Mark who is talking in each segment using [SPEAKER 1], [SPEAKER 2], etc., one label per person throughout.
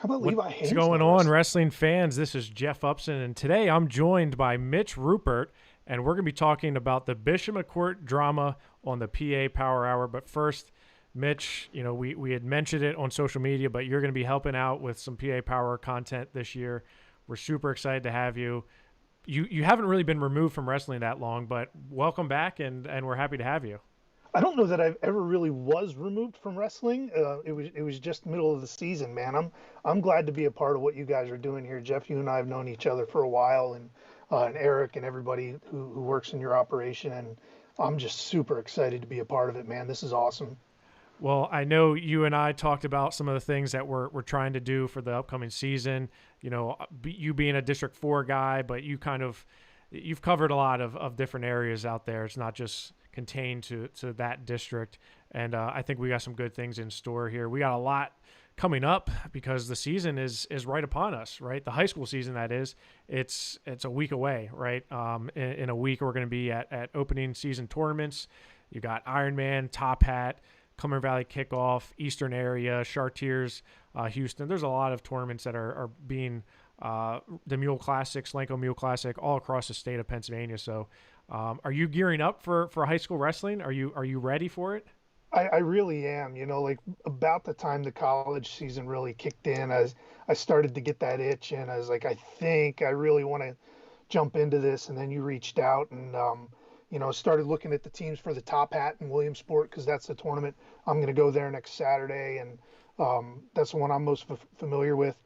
[SPEAKER 1] How about Levi
[SPEAKER 2] What's
[SPEAKER 1] Haynes
[SPEAKER 2] going
[SPEAKER 1] not
[SPEAKER 2] on,
[SPEAKER 1] wrestling?
[SPEAKER 2] wrestling fans? This is Jeff Upson, and today I'm joined by Mitch Rupert, and we're going to be talking about the Bishop McCort drama on the PA Power Hour. But first, Mitch, we had mentioned it on social media, but you're going to be helping out with some PA Power content this year. We're super excited to have you. You haven't really been removed from wrestling that long, but welcome back, and we're happy to have you.
[SPEAKER 1] I don't know that I've ever really was removed from wrestling. It was just middle of the season, man. I'm glad to be a part of what you guys are doing here, Jeff. You and I have known each other for a while, and Eric and everybody who works in your operation, and I'm just super excited to be a part of it, man. This is awesome.
[SPEAKER 2] Well, I know you and I talked about some of the things that we're trying to do for the upcoming season. You being a District 4 guy, but you've covered a lot of different areas out there. It's not just contained to that district. And I think we got some good things in store here. We got a lot coming up because the season is right upon us, right? The high school season, that is. It's a week away, right? In a week, we're going to be at opening season tournaments. You got Ironman, Top Hat, Cumberland Valley Kickoff, Eastern Area, Chartiers, Houston. There's a lot of tournaments that are being the Mule Classic, Slanko Mule Classic, all across the state of Pennsylvania. So, are you gearing up for high school wrestling? Are you ready for it?
[SPEAKER 1] I really am. Like about the time the college season really kicked in, as I started to get that itch, and I was like, I think I really want to jump into this. And then you reached out and started looking at the teams for the Top Hat in Williamsport because that's the tournament. I'm going to go there next Saturday, and that's the one I'm most familiar with.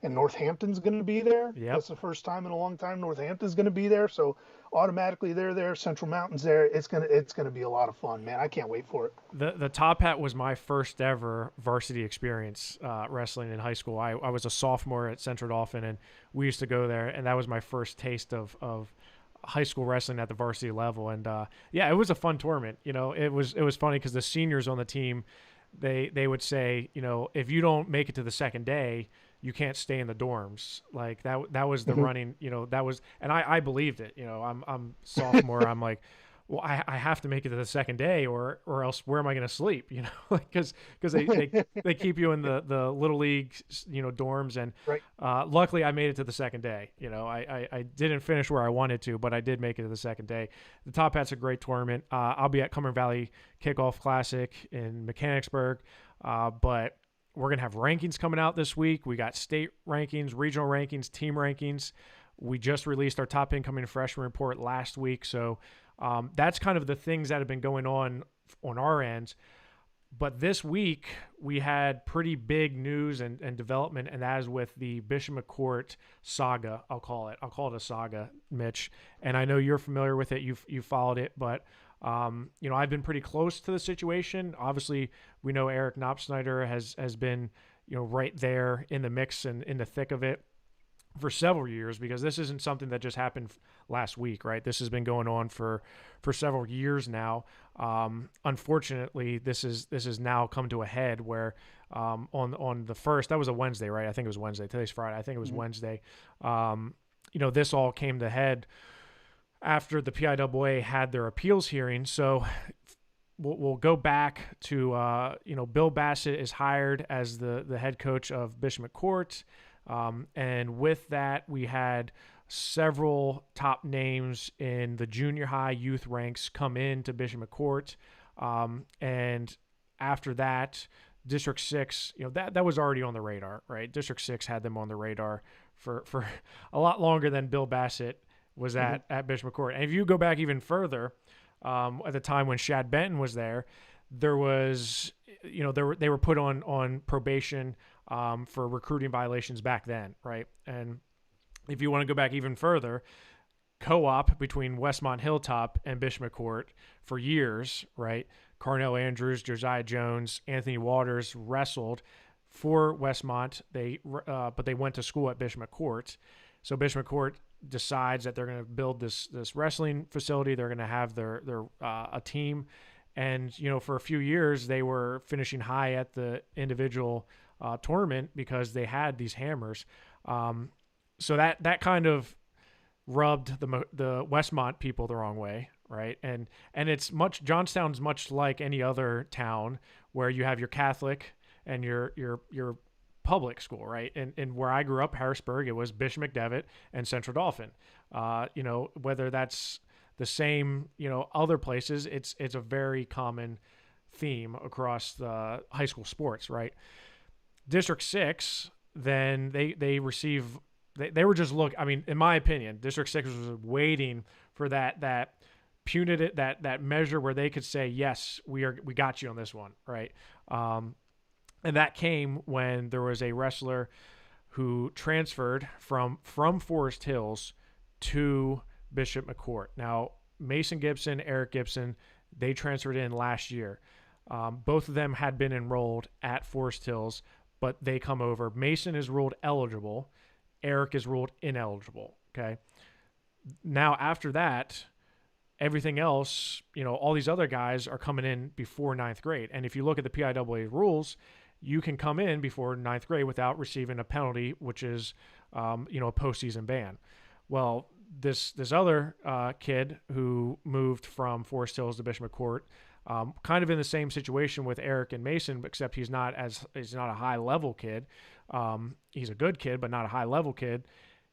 [SPEAKER 1] And Northampton's going to be there.
[SPEAKER 2] Yep.
[SPEAKER 1] That's the first time in a long time Northampton's going to be there. So automatically they're there. Central Mountain's there. It's gonna be a lot of fun, man. I can't wait for it.
[SPEAKER 2] The Top Hat was my first ever varsity experience wrestling in high school. I was a sophomore at Central Dauphin, and we used to go there, and that was my first taste of high school wrestling at the varsity level. And yeah, it was a fun tournament. It was funny because the seniors on the team, they would say, if you don't make it to the second day, you can't stay in the dorms. Like that was the
[SPEAKER 1] Mhm.
[SPEAKER 2] running, that was, and I believed it. I'm sophomore. I'm like, well, I have to make it to the second day, or else where am I going to sleep? Because they keep you in the little league, dorms. And
[SPEAKER 1] Right.
[SPEAKER 2] luckily I made it to the second day. I didn't finish where I wanted to, but I did make it to the second day. The Top Hat's a great tournament. I'll be at Cumberland Valley Kickoff Classic in Mechanicsburg, but we're going to have rankings coming out this week. We got state rankings, regional rankings, team rankings. We just released our top incoming freshman report last week. So that's kind of the things that have been going on our end. But this week, we had pretty big news and development, and that is with the Bishop McCort saga, I'll call it. I'll call it a saga, Mitch. And I know you're familiar with it. You've followed it, but I've been pretty close to the situation. Obviously, we know Eric Knopsnyder has been, right there in the mix and in the thick of it for several years, because this isn't something that just happened last week, right? This has been going on for several years now. Unfortunately, this is now come to a head where on the first, that was a Wednesday, right? I think it was Wednesday. Today's Friday. I think it was
[SPEAKER 1] Mhm.
[SPEAKER 2] Wednesday. This all came to head after the PIAA had their appeals hearing. So we'll go back to, Bill Bassett is hired as the head coach of Bishop McCort. And with that, we had several top names in the junior high youth ranks come in to Bishop McCort. And after that, District 6, that was already on the radar, right? District 6 had them on the radar for a lot longer than Bill Bassett was
[SPEAKER 1] Mhm.
[SPEAKER 2] at Bishop McCort. And if you go back even further, at the time when Shad Benton was there was, they were put on probation for recruiting violations back then, right? And if you want to go back even further, co-op between Westmont Hilltop and Bishop McCort for years, right? Carnell Andrews, Josiah Jones, Anthony Waters wrestled for Westmont. But they went to school at Bishop McCort. So Bishop McCort decides that they're going to build this wrestling facility. They're going to have their a team, and for a few years they were finishing high at the individual tournament because they had these hammers. So that kind of rubbed the Westmont people the wrong way, right? And it's Johnstown's much like any other town where you have your Catholic and your public school, right? And where I grew up, Harrisburg, it was Bishop McDevitt and Central Dauphin. Whether that's the same, other places, it's a very common theme across the high school sports, right? District 6, then they receive they were just I mean, in my opinion, District 6 was waiting for that punitive that measure where they could say, yes, we got you on this one, right? And that came when there was a wrestler who transferred from Forest Hills to Bishop McCort. Now, Mason Gibson, Eric Gibson, they transferred in last year. Both of them had been enrolled at Forest Hills, but they come over. Mason is ruled eligible. Eric is ruled ineligible. Okay. Now, after that, everything else, all these other guys are coming in before ninth grade. And if you look at the PIAA rules, you can come in before ninth grade without receiving a penalty, which is, a postseason ban. Well, this other kid who moved from Forest Hills to Bishop McCort, kind of in the same situation with Eric and Mason, except he's not a high level kid. He's a good kid, but not a high level kid.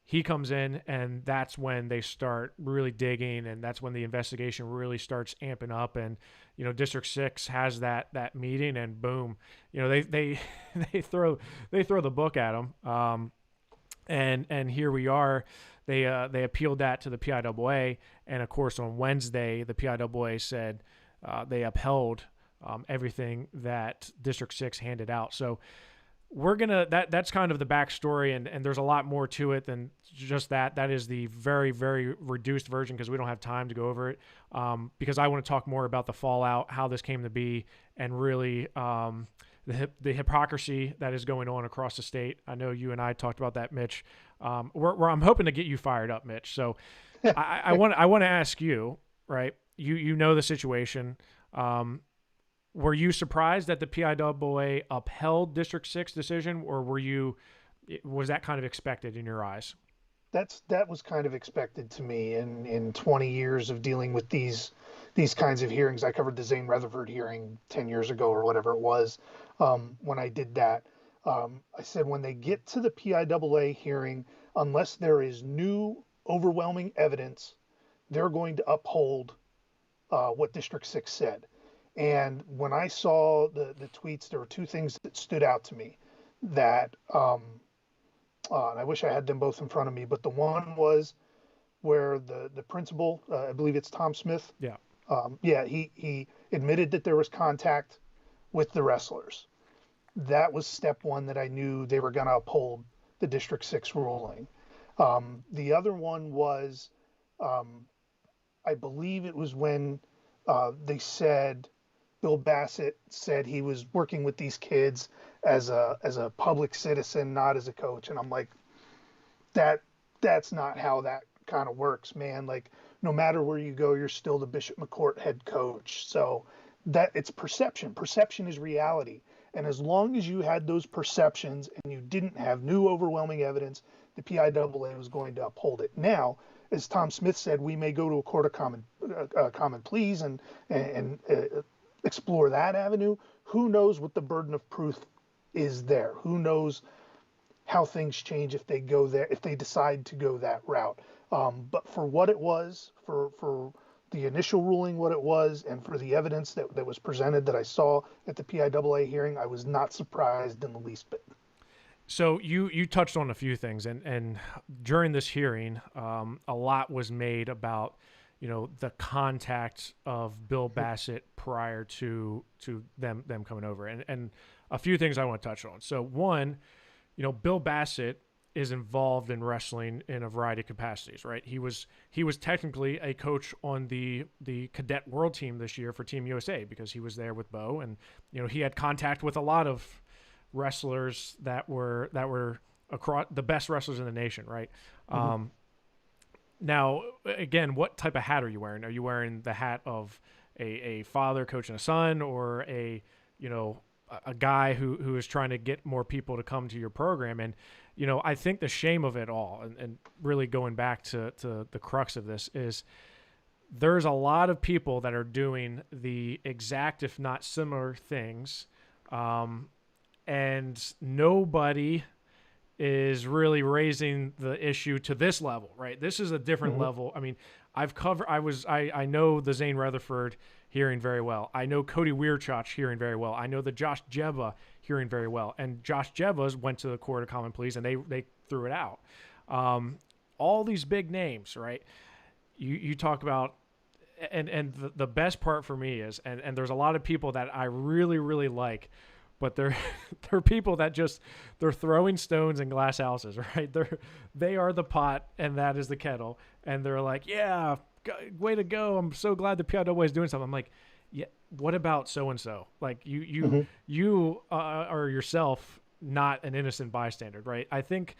[SPEAKER 2] He comes in, and that's when they start really digging, and that's when the investigation really starts amping up. And District 6 has that meeting, and boom, they throw the book at him. And here we are. They appealed that to the PIAA, and of course on Wednesday the PIAA said they upheld everything that District 6 handed out. So we're gonna that's kind of the backstory, and there's a lot more to it than just that. That is the very, very reduced version because we don't have time to go over it. Because I want to talk more about the fallout, how this came to be, and really the hypocrisy that is going on across the state. I know you and I talked about that, Mitch. I'm hoping to get you fired up, Mitch. So I want to ask you, right? You know the situation. Were you surprised that the PIAA upheld District 6 decision, or was that kind of expected in your eyes?
[SPEAKER 1] That was kind of expected to me in 20 years of dealing with these kinds of hearings. I covered the Zane Rutherford hearing 10 years ago or whatever it was. When I did that, I said when they get to the PIAA hearing, unless there is new overwhelming evidence, they're going to uphold what District 6 said. And when I saw the tweets, there were two things that stood out to me that, and I wish I had them both in front of me, but the one was where the principal, I believe it's Tom Smith.
[SPEAKER 2] Yeah.
[SPEAKER 1] He admitted that there was contact with the wrestlers. That was step one that I knew they were going to uphold the District 6 ruling. The other one was, I believe it was when they said, Bill Bassett said he was working with these kids as a public citizen, not as a coach. And I'm like, that's not how that kind of works, man. Like, no matter where you go, you're still the Bishop McCort head coach. So that it's perception. Perception is reality. And as long as you had those perceptions and you didn't have new overwhelming evidence, the PIAA was going to uphold it. Now, as Tom Smith said, we may go to a court of common pleas and explore that avenue. Who knows what the burden of proof is there? Who knows how things change if they go there, if they decide to go that route? But for what it was, for the initial ruling, what it was, and for the evidence that was presented that I saw at the PIAA hearing, I was not surprised in the least bit.
[SPEAKER 2] So you touched on a few things, and during this hearing, a lot was made about the contact of Bill Bassett prior to them coming over, and a few things I want to touch on. So one, Bill Bassett is involved in wrestling in a variety of capacities, right? He was technically a coach on the cadet world team this year for Team USA because he was there with Bo, and he had contact with a lot of wrestlers that were across the best wrestlers in the nation, right? Mm-hmm. Now, again, what type of hat are you wearing? Are you wearing the hat of a father coaching a son, or a guy who is trying to get more people to come to your program? And I think the shame of it all, and really going back to the crux of this, is there's a lot of people that are doing the exact, if not similar things, and nobody is really raising the issue to this level, right? This is a different level. I mean, I know the Zane Rutherford hearing very well. I know Cody Weirchach hearing very well. I know the Josh Jebba hearing very well. And Josh Jebba's went to the Court of Common Pleas and they threw it out. All these big names, right? You talk about, and the best part for me is, and there's a lot of people that I really, really like, but they're people that they're throwing stones in glass houses, right? They are the pot and that is the kettle, and they're like, yeah, way to go! I'm so glad the PIAA is doing something. I'm like, yeah, what about so and so? Like you are yourself not an innocent bystander, right? I think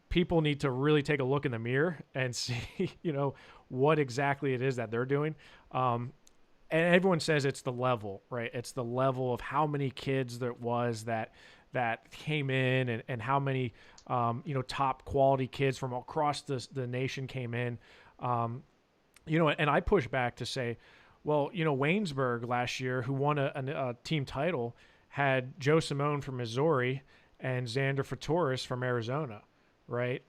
[SPEAKER 2] people need to really take a look in the mirror and see, what exactly it is that they're doing. And everyone says it's the level, right? It's the level of how many kids there was that came in, and how many, top quality kids from across the nation came in. And I push back to say, well, Waynesburg last year, who won a team title, had Joe Simone from Missouri and Xander Fatoris from Arizona, right?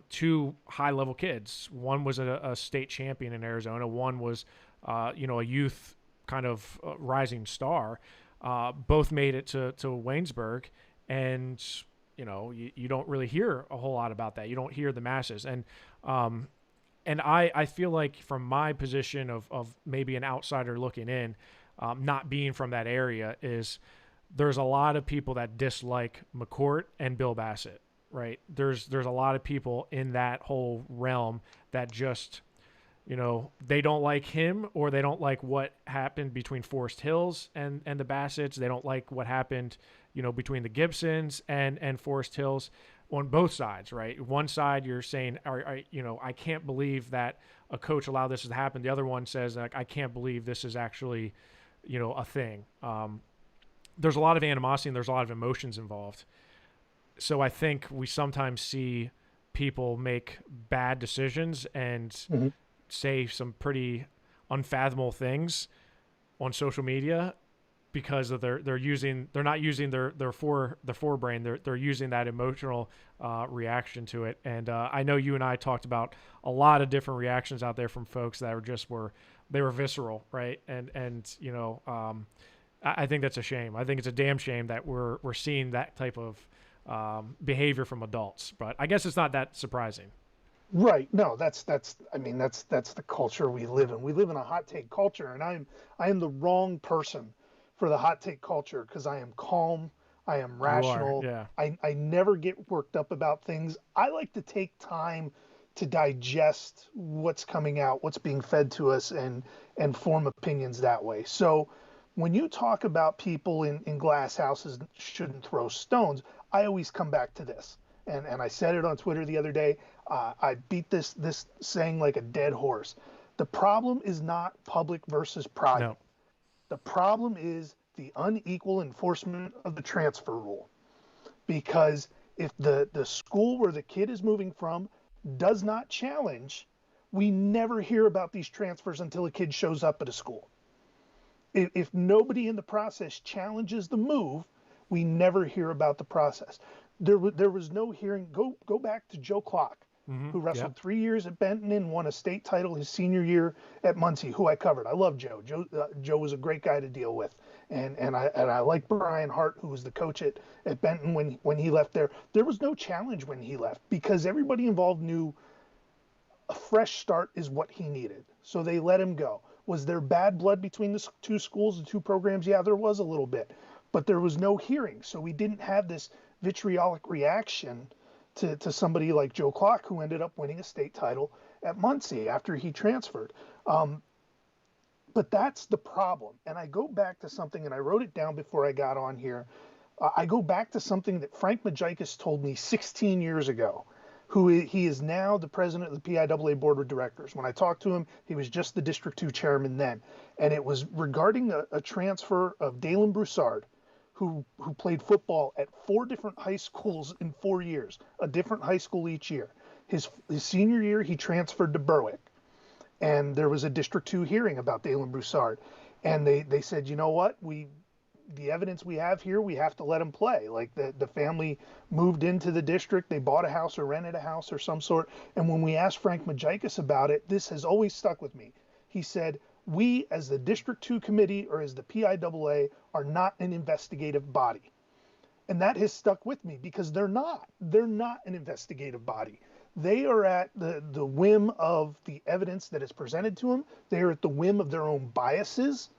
[SPEAKER 2] Two high-level kids. One was a state champion in Arizona. One was a youth kind of rising star. Both made it to Waynesburg, and you don't really hear a whole lot about that. You don't hear the masses, and I feel like from my position of maybe an outsider looking in, not being from that area, is there's a lot of people that dislike McCort and Bill Bassett, right? There's a lot of people in that whole realm that just, they don't like him, or they don't like what happened between Forest Hills and the Bassetts. They don't like what happened, between the Gibsons and Forest Hills, on both sides, right? One side you're saying, I can't believe that a coach allowed this to happen. The other one says, like, I can't believe this is actually, a thing. There's a lot of animosity and there's a lot of emotions involved. So I think we sometimes see people make bad decisions and say some pretty unfathomable things on social media because of they're not using their forebrain. They're using that emotional reaction to it. And I know you and I talked about a lot of different reactions out there from folks that they were visceral, right? And I think that's a shame. I think it's a damn shame that we're seeing that type of behavior from adults. But I guess it's not that surprising.
[SPEAKER 1] Right. No, that's the culture we live in. We live in a hot take culture, and I am the wrong person for the hot take culture, because I am calm, I am rational.
[SPEAKER 2] You are,
[SPEAKER 1] yeah. I never get worked up about things. I like to take time to digest what's coming out, what's being fed to us, and form opinions that way. So when you talk about people in glass houses shouldn't throw stones, I always come back to this. And I said it on Twitter the other day. I beat this saying like a dead horse. The problem is not public versus private.
[SPEAKER 2] No.
[SPEAKER 1] The problem is the unequal enforcement of the transfer rule. Because if the school where the kid is moving from does not challenge, we never hear about these transfers until a kid shows up at a school. If nobody in the process challenges the move, we never hear about the process. There was no hearing. Go back to Joe Clark, who wrestled 3 years at Benton and won a state title his senior year at Muncie, who I covered. I love Joe. Joe was a great guy to deal with, and I like Brian Hart, who was the coach at Benton when he left there. There was no challenge when he left because everybody involved knew a fresh start is what he needed. So they let him go. Was there bad blood between the two schools, the two programs? Yeah, there was a little bit, but there was no hearing, so we didn't have this vitriolic reaction to somebody like Joe Clark, who ended up winning a state title at Muncie after he transferred. But that's the problem. And I go back to something, and I wrote it down before I got on here. I go back to something that Frank Majikis told me 16 years ago, he is now the president of the PIAA Board of Directors. When I talked to him, he was just the District 2 chairman then. And it was regarding a transfer of Dalen Broussard, who played football at 4 different high schools in 4 years, a different high school each year. His senior year, he transferred to Berwick. And there was a District 2 hearing about Dalen Broussard. And they said, you know what, we the evidence we have here, we have to let them play. Like the family moved into the district, they bought a house or rented a house or some sort. And when we asked Frank Majikis about it, this has always stuck with me. He said, we as the District 2 committee or as the PIAA are not an investigative body. And that has stuck with me because they're not. They're not an investigative body. They are at the whim of the evidence that is presented to them. They are at the whim of their own biases,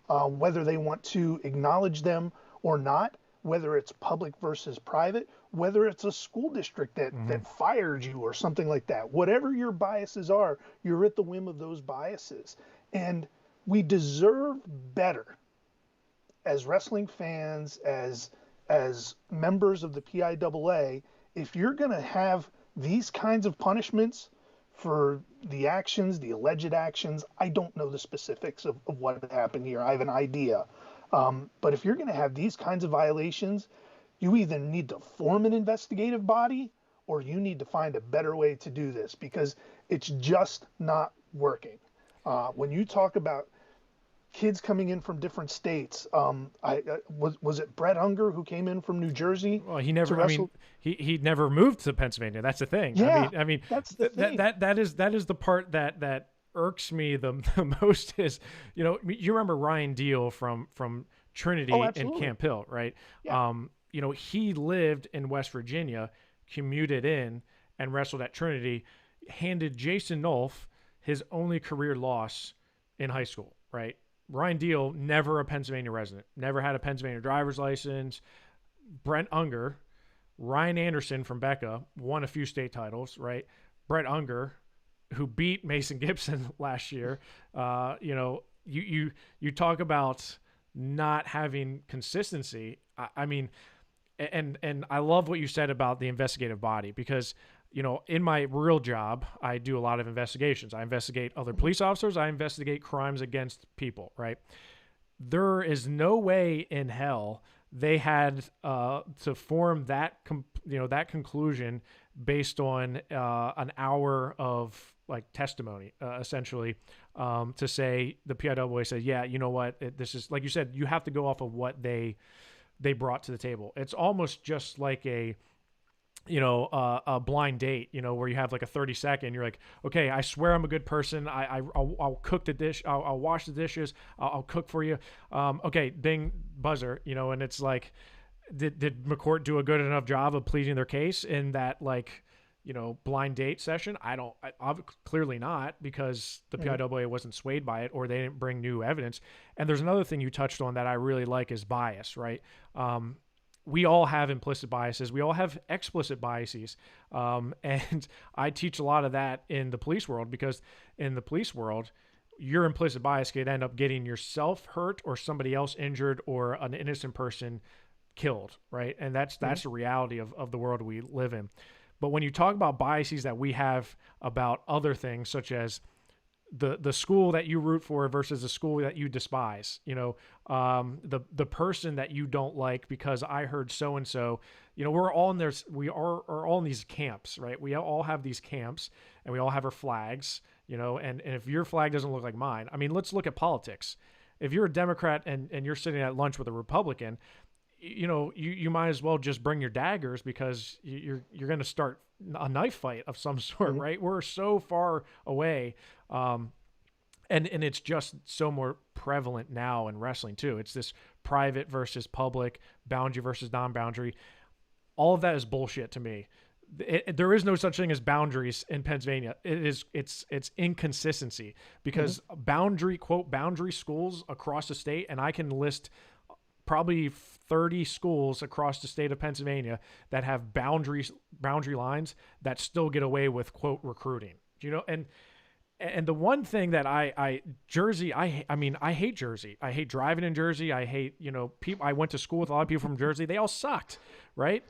[SPEAKER 1] whether they want to acknowledge them or not, whether it's public versus private, whether it's a school district that fired you or something like that. Whatever your biases are, you're at the whim of those biases. And we deserve better as wrestling fans, as members of the PIAA. If you're going to have these kinds of punishments for the actions, the alleged actions, I don't know the specifics of what happened here. I have an idea. But if you're going to have these kinds of violations, you either need to form an investigative body or you need to find a better way to do this because it's just not working. When you talk about kids coming in from different states, was it Brett Unger who came in from New Jersey?
[SPEAKER 2] Well, he never. I mean, he never moved to Pennsylvania. That's the thing.
[SPEAKER 1] Yeah,
[SPEAKER 2] I mean,
[SPEAKER 1] that's the thing.
[SPEAKER 2] That is the part that irks me the most is, you remember Ryan Deal from Trinity and Camp Hill, right?
[SPEAKER 1] Yeah.
[SPEAKER 2] He lived in West Virginia, commuted in, and wrestled at Trinity. Handed Jason Nolf his only career loss in high school, right? Ryan Deal, never a Pennsylvania resident, never had a Pennsylvania driver's license. Brent Unger, Ryan Anderson from Becca, won a few state titles, right? Brett Unger, who beat Mason Gibson last year. You talk about not having consistency. I mean, and I love what you said about the investigative body because, in my real job, I do a lot of investigations. I investigate other police officers. I investigate crimes against people, right? There is no way in hell they had to form that conclusion based on an hour of testimony, essentially, to say the PIAA said, yeah, you know what, this is, like you said, you have to go off of what they brought to the table. It's almost just like a blind date, where you have like a 30-second, you're like, okay, I swear I'm a good person. I'll cook the dish. I'll wash the dishes. I'll cook for you. Okay. Bing, buzzer, and it's like, did McCort do a good enough job of pleading their case in that, blind date session? I've clearly not, because the PIAA wasn't swayed by it, or they didn't bring new evidence. And there's another thing you touched on that I really like is bias, right? We all have implicit biases. We all have explicit biases. And I teach a lot of that in the police world, because in the police world, your implicit bias could end up getting yourself hurt or somebody else injured or an innocent person killed, right? And that's the reality of the world we live in. But when you talk about biases that we have about other things, such as the school that you root for versus the school that you despise, the person that you don't like because I heard so-and-so, we're all in there. We are all in these camps, right? We all have these camps and we all have our flags, and if your flag doesn't look like mine, I mean, let's look at politics. If you're a Democrat and you're sitting at lunch with a Republican, you might as well just bring your daggers, because you're going to start a knife fight of some sort, right? We're so far away. And it's just so more prevalent now in wrestling too. It's this private versus public, boundary versus non-boundary. All of that is bullshit to me. There is no such thing as boundaries in Pennsylvania. It's inconsistency, because boundary schools across the state, and I can list probably 30 schools across the state of Pennsylvania that have boundary lines that still get away with, quote, recruiting, and the one thing that Jersey, I hate Jersey. I hate driving in Jersey. I hate, people. I went to school with a lot of people from Jersey. They all sucked, right?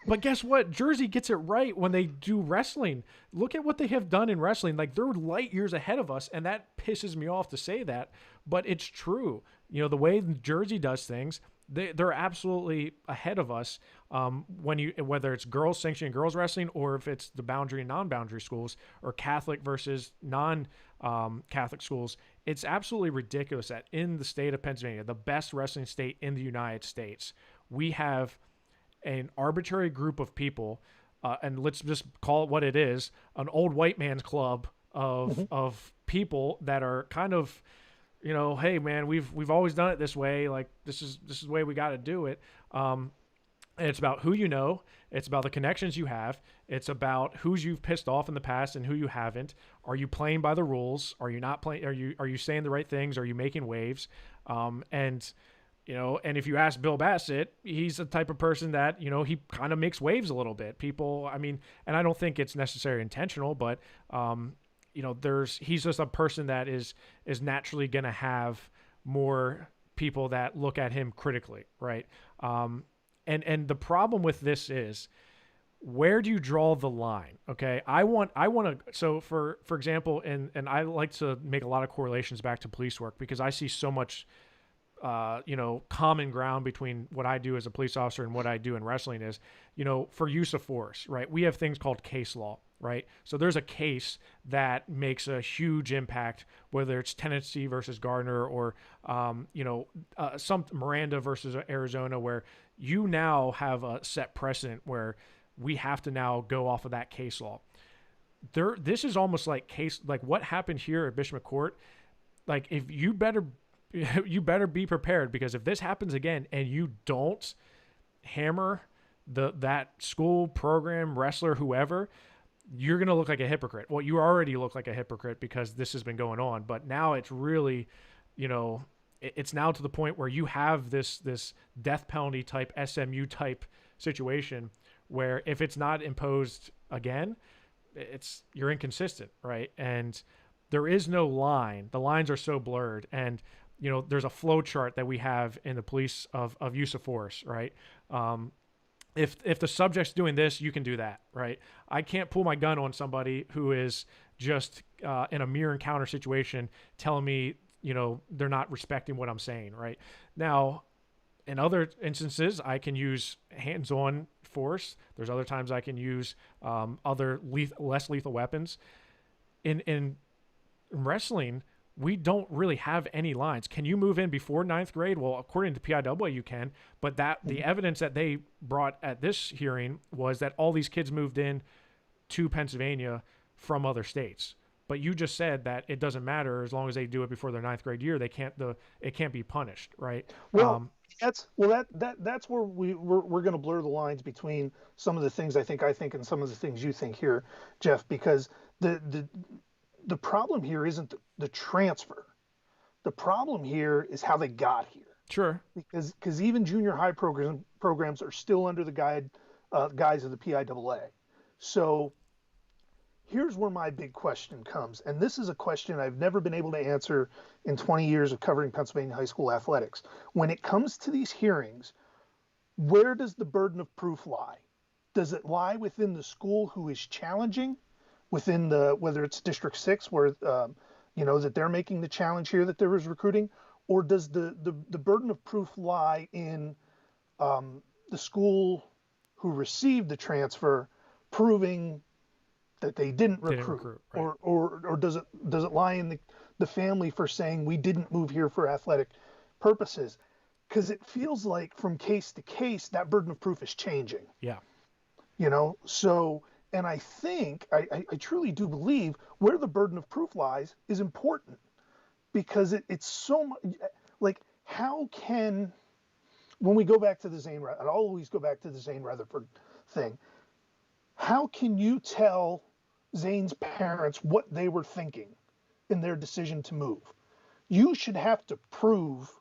[SPEAKER 2] But guess what? Jersey gets it right when they do wrestling. Look at what they have done in wrestling. Like, they're light years ahead of us, and that pisses me off to say that, but it's true. The way Jersey does things, they're absolutely ahead of us. Whether it's girls sanctioning girls wrestling, or if it's the boundary and non-boundary schools, or Catholic versus non Catholic schools. It's absolutely ridiculous that in the state of Pennsylvania, the best wrestling state in the United States, we have an arbitrary group of people, and let's just call it what it is, an old white man's club
[SPEAKER 1] Mm-hmm.
[SPEAKER 2] of people that are kind of, hey man, we've always done it this way. Like this is the way we got to do it. And it's about who you know. It's about the connections you have. It's about who's you've pissed off in the past and who you haven't. Are you playing by the rules? Are you not playing? Are you saying the right things? Are you making waves? And and if you ask Bill Bassett, he's the type of person that he kind of makes waves a little bit. People, I mean, and I don't think it's necessarily intentional, but he's just a person that is naturally going to have more people that look at him critically, right? And the problem with this is, where do you draw the line? Okay, I want to. So for example, and I like to make a lot of correlations back to police work because I see so much common ground between what I do as a police officer and what I do in wrestling is, for use of force, right? We have things called case law, right? So there's a case that makes a huge impact, whether it's Tennessee versus Gardner or, some Miranda versus Arizona, where you now have a set precedent where we have to now go off of that case law. This is almost like what happened here at Bishop McCort. Like, if you better be prepared, because if this happens again and you don't hammer that school, program, wrestler, whoever, you're going to look like a hypocrite. Well, you already look like a hypocrite because this has been going on, but now it's really, it's now to the point where you have this death penalty type, SMU type situation where if it's not imposed again, you're inconsistent, right? And there is no line. The lines are so blurred, and there's a flow chart that we have in the police of use of force, right? If the subject's doing this, you can do that, right? I can't pull my gun on somebody who is just in a mere encounter situation telling me, they're not respecting what I'm saying, right? Now, in other instances, I can use hands-on force. There's other times I can use other less lethal weapons. In wrestling, we don't really have any lines. Can you move in before ninth grade? Well, according to PIAA, you can. But the evidence that they brought at this hearing was that all these kids moved in to Pennsylvania from other states. But you just said that it doesn't matter as long as they do it before their ninth grade year. It can't be punished, right?
[SPEAKER 1] Well, that's where we're going to blur the lines between some of the things I think and some of the things you think here, Jeff, because the problem here isn't the transfer. The problem here is how they got here.
[SPEAKER 2] Sure.
[SPEAKER 1] Because even junior high programs are still under the guise of the PIAA. So here's where my big question comes, and this is a question I've never been able to answer in 20 years of covering Pennsylvania high school athletics. When it comes to these hearings, where does the burden of proof lie? Does it lie within the school who is challenging, within whether it's District 6 where that they're making the challenge here that there was recruiting, or does the burden of proof lie in the school who received the transfer proving that they didn't recruit,
[SPEAKER 2] right.
[SPEAKER 1] or does it lie in the family for saying we didn't move here for athletic purposes? Because it feels like from case to case that burden of proof is changing.
[SPEAKER 2] Yeah.
[SPEAKER 1] So, and I think I truly do believe where the burden of proof lies is important, because it's so much like, how can, when we go back to the Zane, I'd always go back to the Zane Rutherford thing. How can you tell Zane's parents what they were thinking in their decision to move? You should have to prove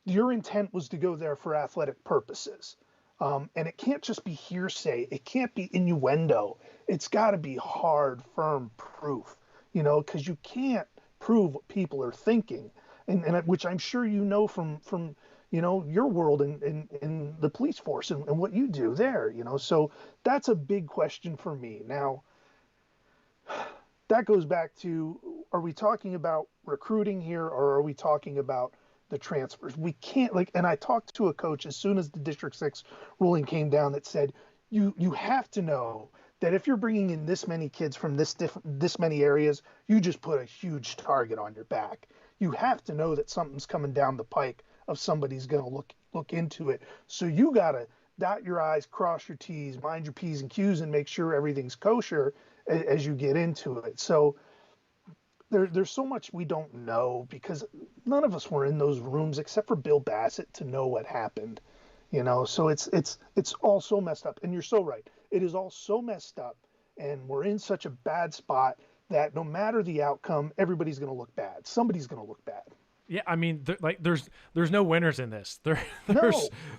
[SPEAKER 1] your intent was to go there for athletic purposes. And it can't just be hearsay. It can't be innuendo. It's got to be hard, firm proof, because you can't prove what people are thinking, and which I'm sure from your world in the police force and what you do there, So that's a big question for me. Now, that goes back to, are we talking about recruiting here, or are we talking about the transfers? We can't, and I talked to a coach as soon as the District 6 ruling came down that said, you have to know that if you're bringing in this many kids from this many areas, you just put a huge target on your back. You have to know that something's coming down the pike of somebody's going to look into it. So you got to dot your I's, cross your T's, mind your P's and Q's, and make sure everything's kosher as you get into it. So there's so much we don't know because none of us were in those rooms except for Bill Bassett to know what happened. So it's all so messed up. And you're so right. It is all so messed up, and we're in such a bad spot that no matter the outcome, everybody's going to look bad. Somebody's going to look bad.
[SPEAKER 2] Yeah, I mean, there's no winners in this. There
[SPEAKER 1] No,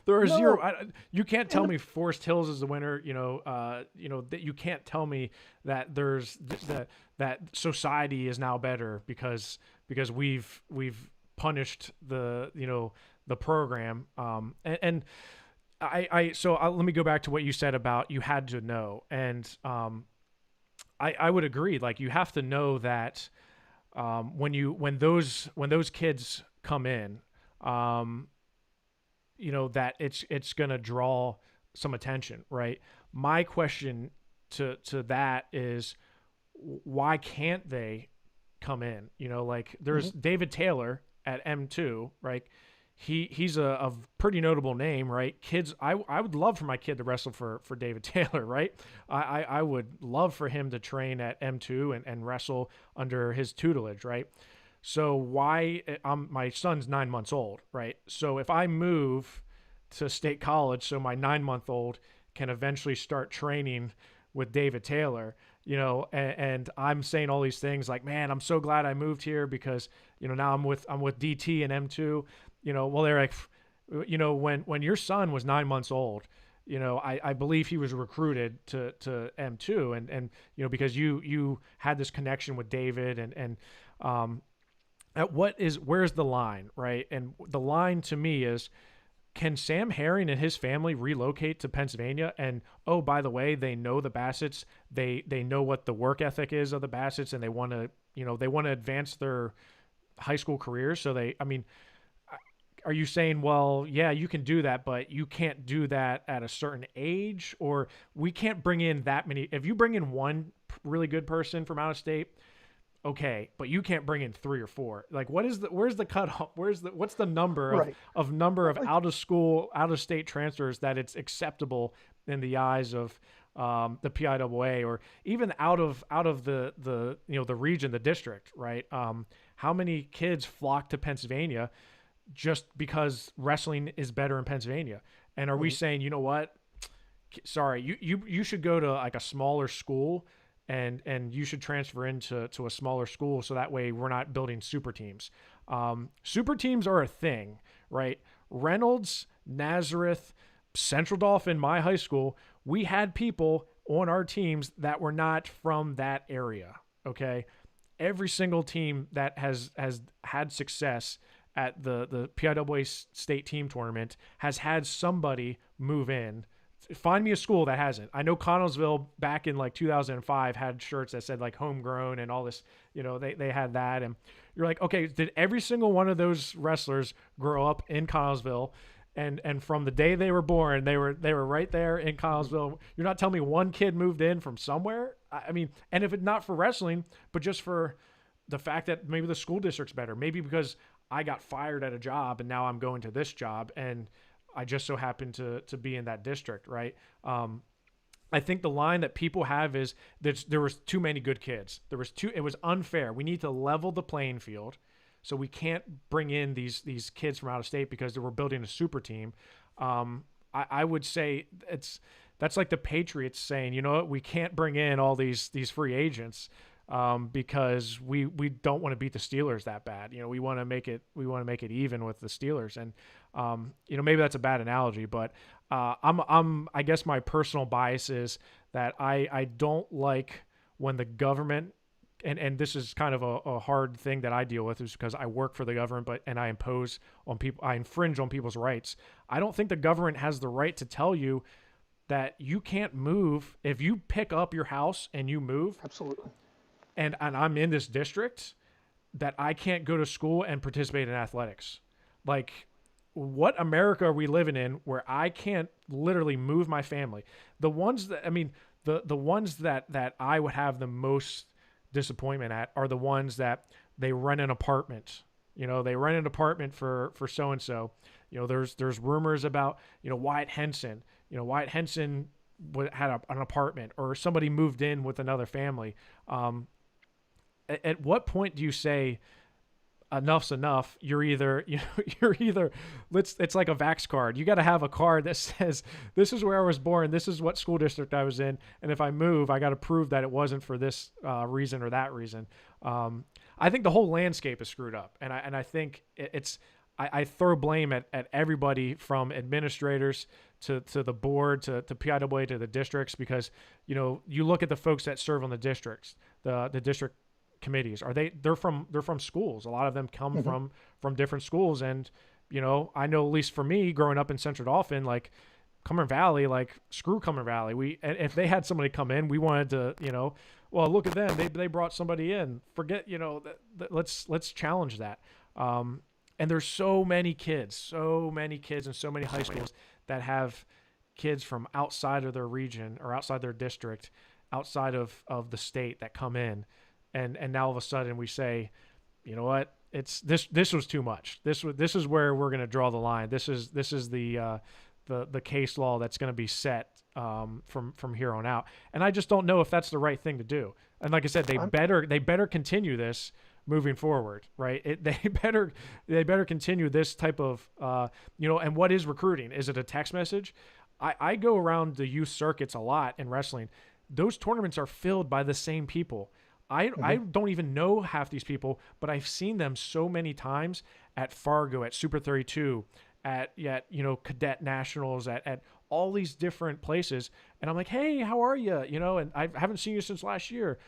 [SPEAKER 2] are
[SPEAKER 1] no.
[SPEAKER 2] zero. You can't tell me Forest Hills is the winner. That you can't tell me that that society is now better because we've punished the program. Let me go back to what you said about you had to know, and I would agree. Like, you have to know that. When those kids come in, that it's gonna draw some attention, right? My question to that is, why can't they come in? Like, there's David Taylor at M2, right? He's a pretty notable name, right? Kids, I would love for my kid to wrestle for David Taylor, right? I would love for him to train at M2 and wrestle under his tutelage, right? So why, my son's 9 months old, right? So if I move to State College so my 9-month-old can eventually start training with David Taylor, and I'm saying all these things like, man, I'm so glad I moved here because, now I'm with DT and M2. Well, they're like, when your son was 9 months old, I believe he was recruited to M2 and because you had this connection with David and where's the line, right? And the line to me is, can Sam Herring and his family relocate to Pennsylvania? And, oh, by the way, they know the Bassets, they know what the work ethic is of the Bassets, and they want to advance their high school careers. So are you saying, well, yeah, you can do that, but you can't do that at a certain age, or we can't bring in that many? If you bring in one really good person from out of state, okay, but you can't bring in 3 or 4. Like, where's the cutoff? What's the number
[SPEAKER 1] Right.
[SPEAKER 2] of out of school, out of state transfers that it's acceptable in the eyes of the PIAA, or even out of the the region, the district, right? How many kids flock to Pennsylvania just because wrestling is better in Pennsylvania? And are we saying, you know what? Sorry, you should go to like a smaller school and you should transfer into a smaller school so that way we're not building super teams. Super teams are a thing, right? Reynolds, Nazareth, Central Dauphin, my high school, we had people on our teams that were not from that area, okay? Every single team that has had success at the PIAA state team tournament has had somebody move in. Find me a school that hasn't. I know Connellsville back in like 2005 had shirts that said like homegrown and all this, they had that. And you're like, okay, did every single one of those wrestlers grow up in Connellsville? And from the day they were born, they were right there in Connellsville. You're not telling me one kid moved in from somewhere? I mean, and if it's not for wrestling, but just for the fact that maybe the school district's better, maybe because I got fired at a job and now I'm going to this job and I just so happen to be in that district, right? I think the line that people have is that there was too many good kids. It was unfair. We need to level the playing field. So we can't bring in these kids from out of state because we're building a super team. I would say that's like the Patriots saying, you know what, we can't bring in all these free agents because we don't want to beat the Steelers that bad. We want to make it even with the Steelers. And maybe that's a bad analogy, but I guess my personal bias is that I don't like when the government, and this is kind of a hard thing that I deal with, is because I work for the government, and I infringe on people's rights. I don't think the government has the right to tell you that you can't move if you pick up your house and you move.
[SPEAKER 1] Absolutely.
[SPEAKER 2] And I'm in this district, that I can't go to school and participate in athletics. Like, what America are we living in where I can't literally move my family? The ones that, the ones that I would have the most disappointment at are the ones that they rent an apartment. They rent an apartment for so and so. There's rumors about Wyatt Henson. Wyatt Henson had an apartment, or somebody moved in with another family. At what point do you say enough's enough? You're either it's like a vax card. You got to have a card that says this is where I was born, this is what school district I was in, and if I move, I got to prove that it wasn't for this reason or that reason. I think the whole landscape is screwed up, and I think I throw blame at everybody from administrators to the board to PIAA to the districts, because you look at the folks that serve on the districts, the district committees. They're from schools. A lot of them come from different schools, and I know, at least for me, growing up in Central Dauphin, like Cumberland Valley, like screw Cumberland Valley. If they had somebody come in, we wanted to well, look at them, they brought somebody in. Forget let's challenge that. And there's so many kids and so many high schools that have kids from outside of their region or outside their district, outside of the state, that come in. And now all of a sudden we say, you know what? It's this was too much. This is where we're going to draw the line. This is the case law that's going to be set from here on out. And I just don't know if that's the right thing to do. And like I said, they better continue this moving forward, right? They better continue this type of And what is recruiting? Is it a text message? I go around the youth circuits a lot in wrestling. Those tournaments are filled by the same people. I don't even know half these people, but I've seen them so many times at Fargo, at Super 32, at Cadet Nationals, at all these different places. And I'm like, hey, how are you? And I haven't seen you since last year.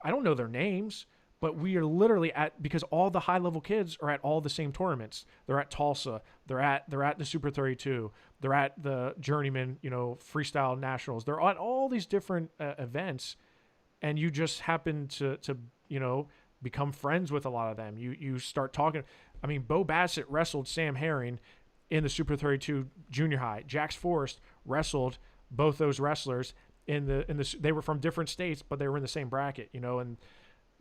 [SPEAKER 2] I don't know their names, but we are literally because all the high level kids are at all the same tournaments. They're at Tulsa. They're at the Super 32. They're at the Journeyman, Freestyle Nationals. They're at all these different events. And you just happen to become friends with a lot of them. You start talking. I mean, Bo Bassett wrestled Sam Herring in the Super 32 junior high. Jax Forrest wrestled both those wrestlers in the. They were from different states, but they were in the same bracket. And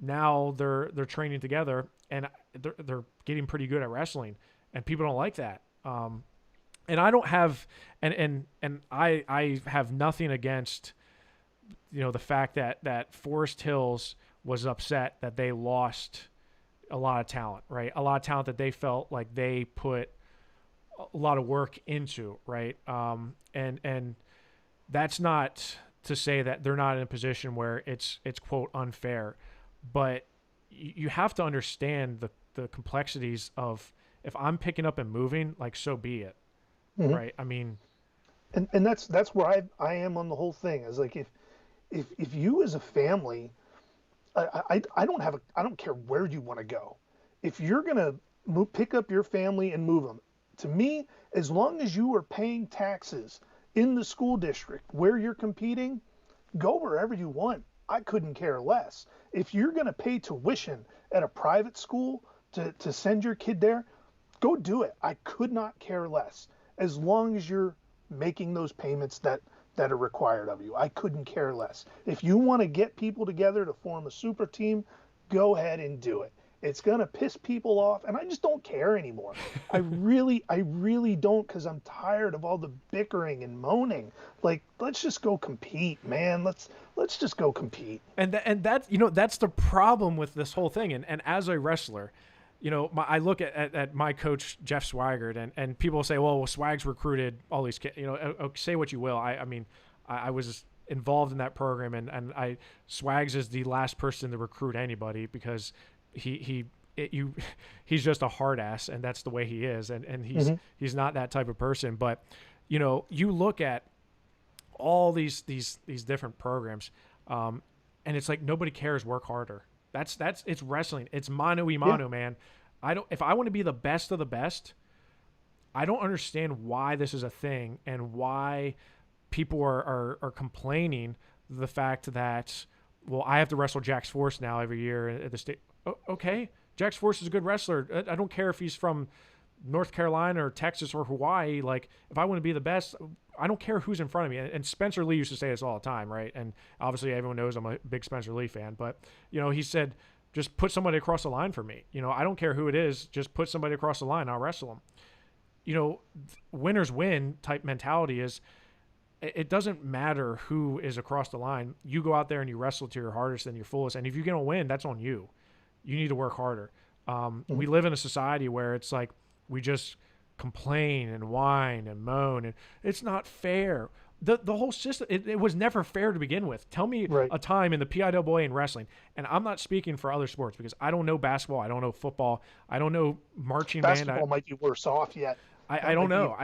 [SPEAKER 2] now they're training together, and they're getting pretty good at wrestling. And people don't like that. And I don't have and I have nothing against the fact that Forest Hills was upset that they lost a lot of talent, right? A lot of talent that they felt like they put a lot of work into, right? And that's not to say that they're not in a position where it's quote unfair, but you have to understand the complexities of, if I'm picking up and moving, like, so be it, right? I mean,
[SPEAKER 1] and that's where I am on the whole thing. Is like, if you as a family, I don't care where you want to go. If you're gonna pick up your family and move them, to me, as long as you are paying taxes in the school district where you're competing, go wherever you want. I couldn't care less. If you're gonna pay tuition at a private school to send your kid there, go do it. I could not care less, as long as you're making those payments that are required of you. I couldn't care less. If you want to get people together to form a super team, go ahead and do it. It's going to piss people off, and I just don't care anymore. I really don't, because I'm tired of all the bickering and moaning. Like, let's just go compete, man. Let's just go compete.
[SPEAKER 2] And that that's the problem with this whole thing. And as a wrestler, I look at my coach, Jeff Swigert, and people say, well, Swag's recruited all these kids. Say what you will. I mean, I was involved in that program, and Swags is the last person to recruit anybody, because he's just a hard ass, and that's the way he is. And he's not that type of person. But, you look at all these different programs, and it's like, nobody cares. Work harder. It's wrestling. It's mano y mano, man. If I want to be the best of the best, I don't understand why this is a thing, and why people are complaining the fact that, well, I have to wrestle Jax Force now every year at the state. Okay. Jax Force is a good wrestler. I don't care if he's from North Carolina or Texas or Hawaii. Like, if I want to be the best, I don't care who's in front of me. And Spencer Lee used to say this all the time, right? And obviously everyone knows I'm a big Spencer Lee fan, but he said, just put somebody across the line for me. I don't care who it is. Just put somebody across the line. I'll wrestle them. Winners win type mentality is, it doesn't matter who is across the line. You go out there and you wrestle to your hardest and your fullest. And if you're going to win, that's on you. You need to work harder. We live in a society where it's like we just complain and whine and moan, and it's not fair. The whole system, it was never fair to begin with. Tell me
[SPEAKER 1] Right.
[SPEAKER 2] a time in the PIAA in wrestling, and I'm not speaking for other sports because I don't know basketball, I don't know football, I don't know marching band.
[SPEAKER 1] Basketball might be worse off yet.
[SPEAKER 2] I don't know.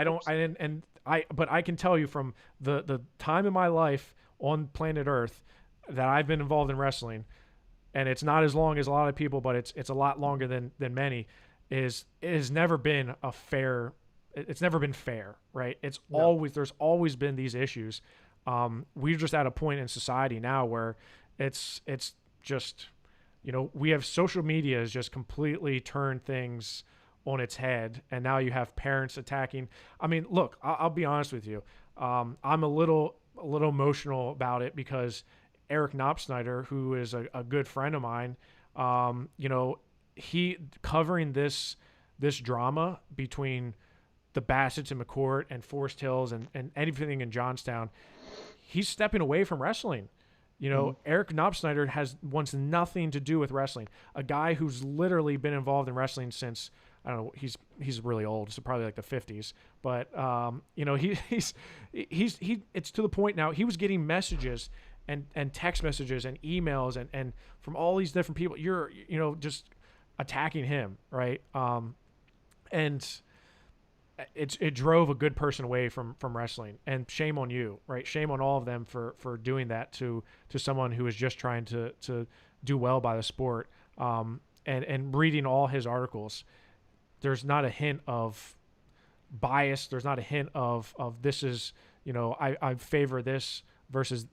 [SPEAKER 2] But I can tell you from the time in my life on planet Earth that I've been involved in wrestling, and it's not as long as a lot of people, but it's a lot longer than many. It has never been a fair. It's never been fair, right? There's always been these issues. We're just at a point in society now where it's just, we have social media has just completely turned things on its head, and now you have parents attacking. I mean, look, I'll be honest with you. I'm a little emotional about it because Eric Knopsnyder, who is a good friend of mine, he covering this drama between the Bassetts and McCort and Forest Hills and anything in Johnstown, he's stepping away from wrestling. Eric Knopsnyder wants nothing to do with wrestling. A guy who's literally been involved in wrestling since, I don't know, he's really old, so probably like the 50s. But he's it's to the point now. He was getting messages and text messages and emails and from all these different people. You're just attacking him, right? And it drove a good person away from wrestling, and shame on you, right? Shame on all of them for doing that to someone who is just trying to do well by the sport. And reading all his articles, there's not a hint of bias. There's not a hint of this is, I favor this versus,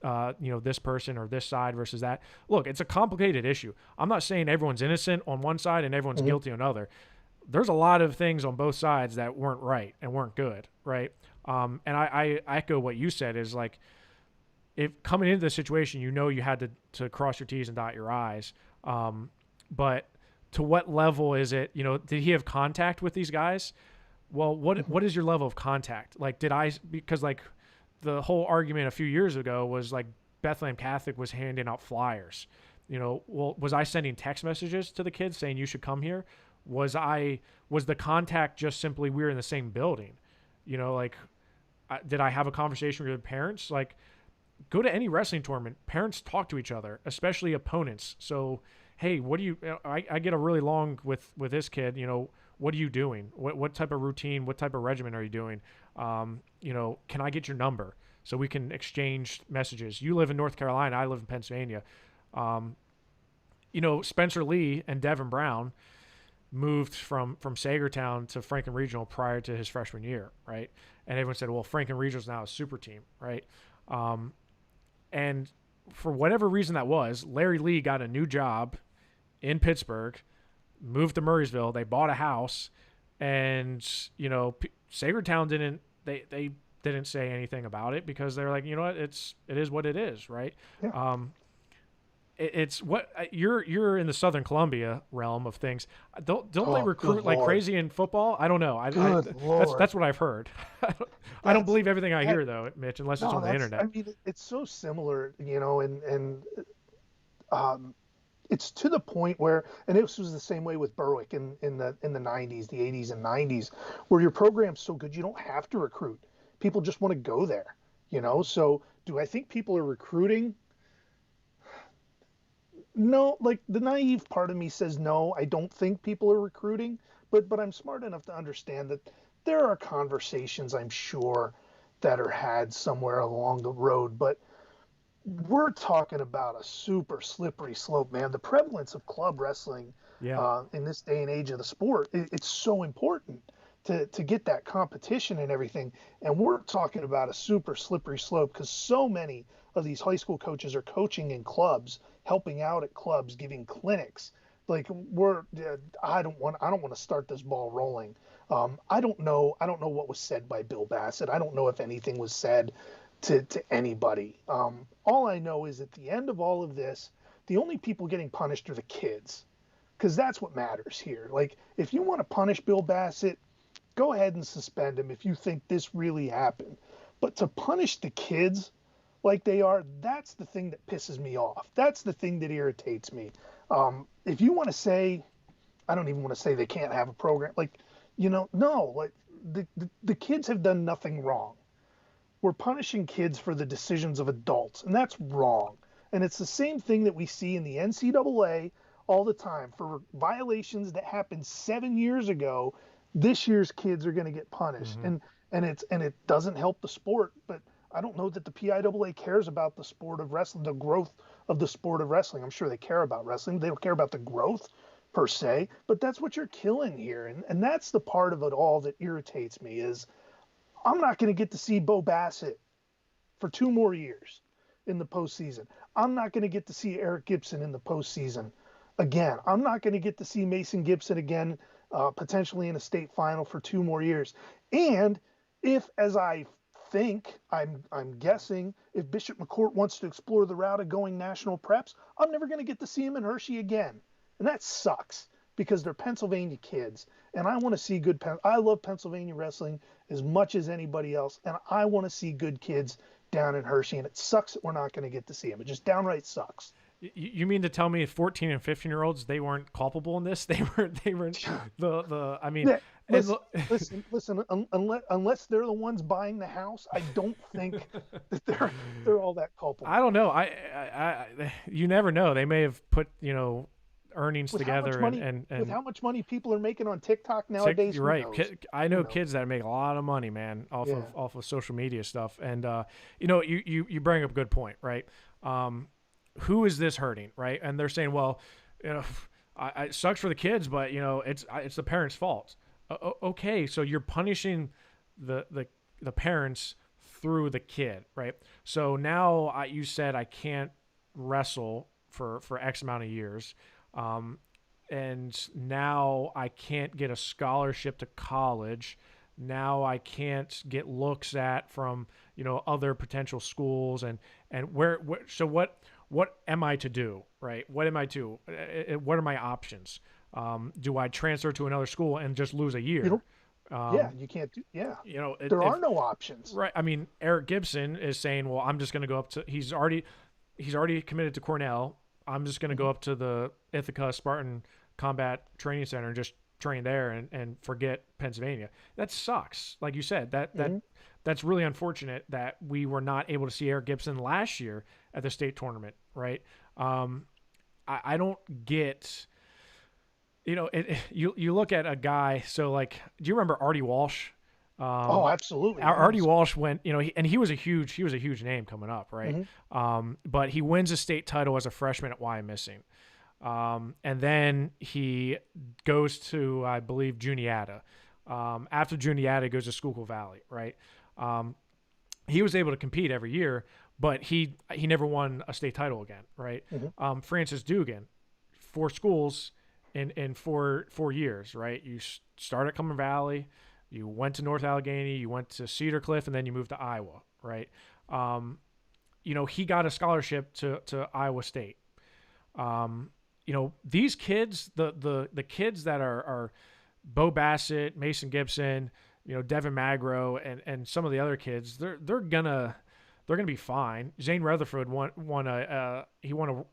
[SPEAKER 2] this person or this side versus that. Look, it's a complicated issue. I'm not saying everyone's innocent on one side and everyone's guilty on the other. There's a lot of things on both sides that weren't right and weren't good, right? And I echo what you said is like, if coming into the situation, you had to cross your T's and dot your I's. But to what level is it, did he have contact with these guys? Well, what is your level of contact? Like, because like the whole argument a few years ago was like Bethlehem Catholic was handing out flyers. Well, was I sending text messages to the kids saying you should come here? Was the contact just simply we were in the same building? Did I have a conversation with your parents? Like, go to any wrestling tournament. Parents talk to each other, especially opponents. So, hey, what do you? I get a really long with this kid. What are you doing? What type of routine? What type of regimen are you doing? Can I get your number so we can exchange messages? You live in North Carolina. I live in Pennsylvania. Spencer Lee and Devin Brown moved from Sagertown to Franklin Regional prior to his freshman year, right? And everyone said, well, Franklin Regional is now a super team, right? And for whatever reason that was, Larry Lee got a new job in Pittsburgh, moved to Murraysville. They bought a house, and Sagertown didn't say anything about it because they're like, it is what it is, right?
[SPEAKER 1] Yeah.
[SPEAKER 2] It's what you're in the Southern Columbia realm of things. Don't they recruit like crazy in football? I don't know. That's what I've heard. I don't believe everything I hear though, Mitch, unless it's on the internet.
[SPEAKER 1] I mean, it's so similar, and it's to the point where, and this was the same way with Berwick in the 90s, the 80s and 90s, where your program's so good you don't have to recruit. People just want to go there, So do I think people are recruiting? No, like the naive part of me says no, I don't think people are recruiting, but I'm smart enough to understand that there are conversations, I'm sure, that are had somewhere along the road, but we're talking about a super slippery slope, man. The prevalence of club wrestling in this day and age of the sport, it's so important to get that competition and everything. And we're talking about a super slippery slope because so many of these high school coaches are coaching in clubs, helping out at clubs, giving clinics, Like I don't want to start this ball rolling. I don't know what was said by Bill Bassett. I don't know if anything was said to anybody. All I know is at the end of all of this, the only people getting punished are the kids, because that's what matters here. Like, if you want to punish Bill Bassett, go ahead and suspend him if you think this really happened. But to punish the kids like they are, that's the thing that pisses me off. That's the thing that irritates me. If you want to say, I don't even want to say they can't have a program, like, no, like the kids have done nothing wrong. We're punishing kids for the decisions of adults, and that's wrong. And it's the same thing that we see in the NCAA all the time for violations that happened 7 years ago. This year's kids are going to get punished,
[SPEAKER 2] Mm-hmm.
[SPEAKER 1] and it doesn't help the sport. But I don't know that the PIAA cares about the sport of wrestling, the growth of the sport of wrestling. I'm sure they care about wrestling. They don't care about the growth per se, but that's what you're killing here, and that's the part of it all that irritates me is I'm not going to get to see Bo Bassett for 2 more years in the postseason. I'm not going to get to see Eric Gibson in the postseason again. I'm not going to get to see Mason Gibson again, potentially in a state final for 2 more years. And if, as I think, I'm guessing, if Bishop McCort wants to explore the route of going national preps, I'm never going to get to see him in Hershey again. And that sucks because they're Pennsylvania kids. And I want to see I love Pennsylvania wrestling as much as anybody else. And I want to see good kids down in Hershey. And it sucks that we're not going to get to see them. It just downright sucks.
[SPEAKER 2] You mean to tell me 14 and 15-year-olds, they weren't culpable in this? They weren't I mean,
[SPEAKER 1] Yeah, listen, unless they're the ones buying the house, I don't think that they're all that culpable.
[SPEAKER 2] I don't know. You never know. They may have put, earnings
[SPEAKER 1] With how much
[SPEAKER 2] together
[SPEAKER 1] money,
[SPEAKER 2] and
[SPEAKER 1] with how much money people are making on TikTok nowadays,
[SPEAKER 2] you're
[SPEAKER 1] who
[SPEAKER 2] right.
[SPEAKER 1] knows?
[SPEAKER 2] I know
[SPEAKER 1] Who knows?
[SPEAKER 2] kids that make a lot of money, man,
[SPEAKER 1] Yeah.
[SPEAKER 2] off of social media stuff. And you bring up a good point, right? Who is this hurting, right? And they're saying, well, it sucks for the kids, but it's the parents' fault. Okay, so you're punishing the parents through the kid, right? So now you said I can't wrestle for X amount of years. And now I can't get a scholarship to college. Now I can't get looks at from other potential schools, and so what am I to do, right? What am I to? What are my options? Do I transfer to another school and just lose a
[SPEAKER 1] You
[SPEAKER 2] year?
[SPEAKER 1] don't, yeah, you can't do, yeah. There
[SPEAKER 2] If
[SPEAKER 1] are no options.
[SPEAKER 2] right, I mean, Eric Gibson is saying, well, I'm just going to go up to. He's already committed to Cornell. I'm just going to go up to the Ithaca Spartan Combat Training Center and just train there and forget Pennsylvania. That sucks. Like you said, that's really unfortunate that we were not able to see Eric Gibson last year at the state tournament, right? I don't get, you look at a guy. So like, do you remember Artie Walsh?
[SPEAKER 1] Oh, absolutely.
[SPEAKER 2] Artie Walsh went, and he was a huge name coming up, right? But he wins a state title as a freshman at Wyomissing. And then he goes to, I believe, Juniata. After Juniata, he goes to Schuylkill Valley, right? He was able to compete every year, but he never won a state title again, right? Francis Dugan, 4 schools in 4 years, right? You start at Cumberland Valley, you went to North Allegheny, you went to Cedar Cliff, and then you moved to Iowa, right? He got a scholarship to Iowa State. These kids, the kids that are Bo Bassett, Mason Gibson, Devin Magro, and some of the other kids, they're gonna be fine. Zane Rutherford won a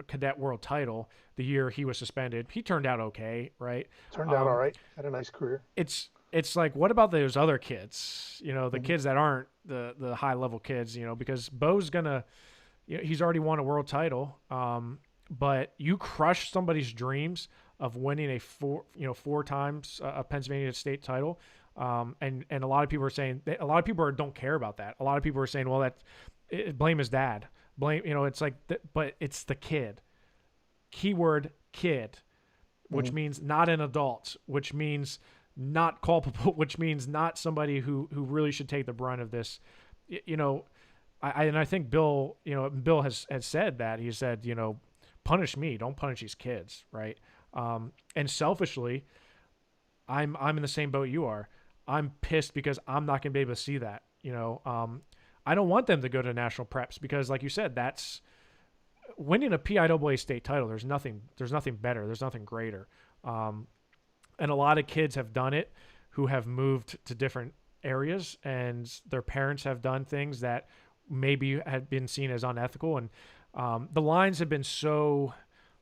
[SPEAKER 2] cadet world title the year he was suspended. He turned out okay, right?
[SPEAKER 1] Turned out all right. Had a nice career.
[SPEAKER 2] It's like, what about those other kids? The kids that aren't the high level kids, because Bo's gonna, he's already won a world title. But you crush somebody's dreams of winning a 4 times a Pennsylvania state title. And a lot of people are saying, don't care about that. A lot of people are saying, well, blame his dad. Blame, it's like, but it's the kid. Keyword kid, which means not an adult, which means not culpable, which means not somebody who really should take the brunt of this. I think Bill has said that. He said, punish me, don't punish these kids, right? And selfishly, I'm in the same boat you are. I'm pissed because I'm not going to be able to see that. I don't want them to go to national preps because, like you said, that's winning a PIAA state title. There's nothing. There's nothing better. There's nothing greater. Um, and a lot of kids have done it who have moved to different areas, and their parents have done things that maybe had been seen as unethical. And the lines have been so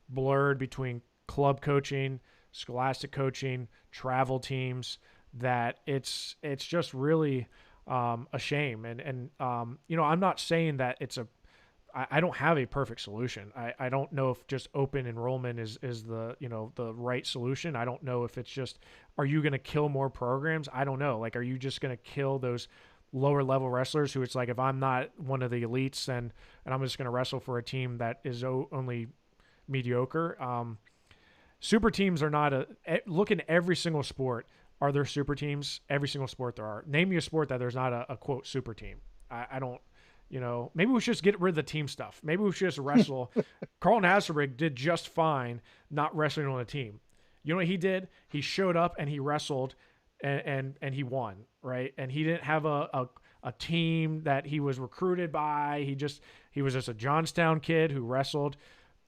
[SPEAKER 2] blurred between club coaching, scholastic coaching, travel teams that it's just really a shame. And I'm not saying that I don't have a perfect solution. I don't know if just open enrollment is the right solution. I don't know if it's just, are you going to kill more programs? I don't know. Like, are you just going to kill those lower level wrestlers who it's like, if I'm not one of the elites and I'm just going to wrestle for a team that is only mediocre. Super teams are not look in every single sport. Are there super teams? Every single sport there are. Name me a sport that there's not a quote super team. I don't. Maybe we should just get rid of the team stuff. Maybe we should just wrestle. Carlton Hasselbeck did just fine not wrestling on a team. You know what he did? He showed up and he wrestled and he won, right? And he didn't have a team that he was recruited by. He was just a Johnstown kid who wrestled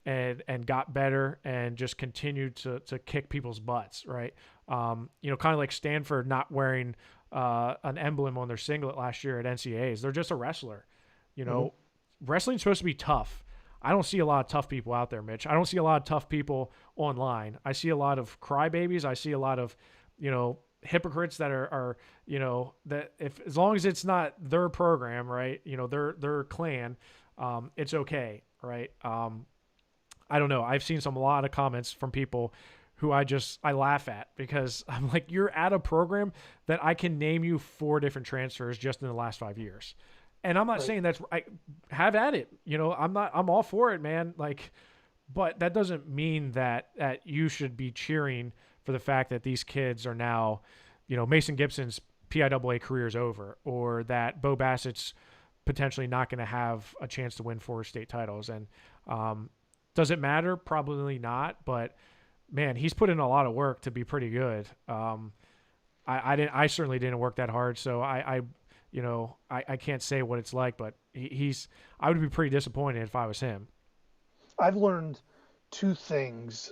[SPEAKER 2] and got better and just continued to kick people's butts, right? Kind of like Stanford not wearing an emblem on their singlet last year at NCAAs. They're just a wrestler. Wrestling's supposed to be tough. I don't see a lot of tough people out there, Mitch. I don't see a lot of tough people online. I see a lot of crybabies. I see a lot of, hypocrites that are that if, as long as it's not their program, right, their clan, it's okay, right? I don't know. I've seen a lot of comments from people who I laugh at because I'm like, you're at a program that I can name you 4 different transfers just in the last 5 years. And I'm not saying have at it. I'm all for it, man. Like, but that doesn't mean that you should be cheering for the fact that these kids are now, Mason Gibson's PIAA career is over, or that Bo Bassett's potentially not going to have a chance to win 4 state titles. And does it matter? Probably not. But man, he's put in a lot of work to be pretty good. I certainly didn't work that hard, so I can't say what it's like, but I would be pretty disappointed if I was him.
[SPEAKER 1] I've learned 2 things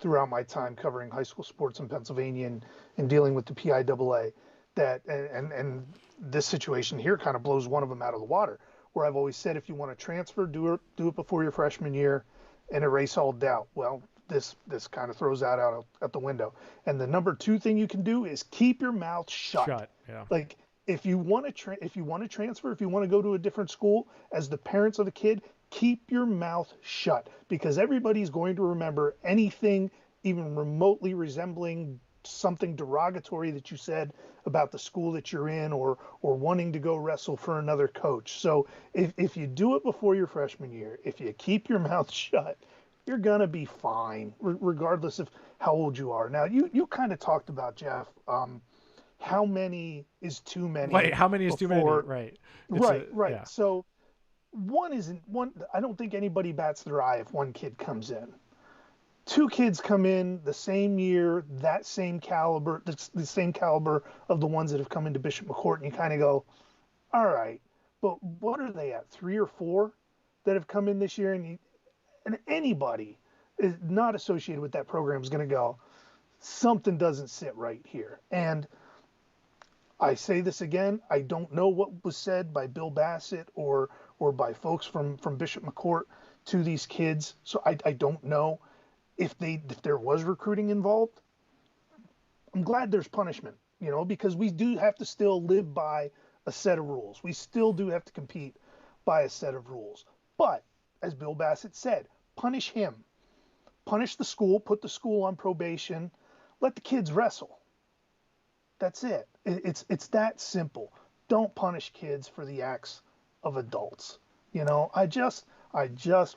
[SPEAKER 1] throughout my time covering high school sports in Pennsylvania and dealing with the PIAA that, and this situation here kind of blows one of them out of the water, where I've always said, if you want to transfer, do it before your freshman year and erase all doubt. Well, this kind of throws that out the window. And the number 2 thing you can do is keep your mouth shut.
[SPEAKER 2] Yeah.
[SPEAKER 1] Like, if you want to transfer, if you want to go to a different school, as the parents of a kid, keep your mouth shut, because everybody's going to remember anything even remotely resembling something derogatory that you said about the school that you're in, or wanting to go wrestle for another coach. So if you do it before your freshman year, if you keep your mouth shut, you're going to be fine, regardless of how old you are. Now, you kind of talked about, Jeff, how many is too many?
[SPEAKER 2] Wait, how many is too many? Right.
[SPEAKER 1] Right.
[SPEAKER 2] Yeah.
[SPEAKER 1] So one isn't one. I don't think anybody bats their eye if one kid comes in. 2 kids come in the same year, that same caliber, the same caliber of the ones that have come into Bishop McCort, and you kind of go, all right, but what are they at, 3 or 4 that have come in this year? And anybody is not associated with that program is going to go, something doesn't sit right here. And I say this again, I don't know what was said by Bill Bassett or by folks from Bishop McCort to these kids, so I don't know if there was recruiting involved. I'm glad there's punishment, because we do have to still live by a set of rules. We still do have to compete by a set of rules. But as Bill Bassett said, punish him. Punish the school, put the school on probation, let the kids wrestle. That's it. It's that simple. Don't punish kids for the acts of adults. I just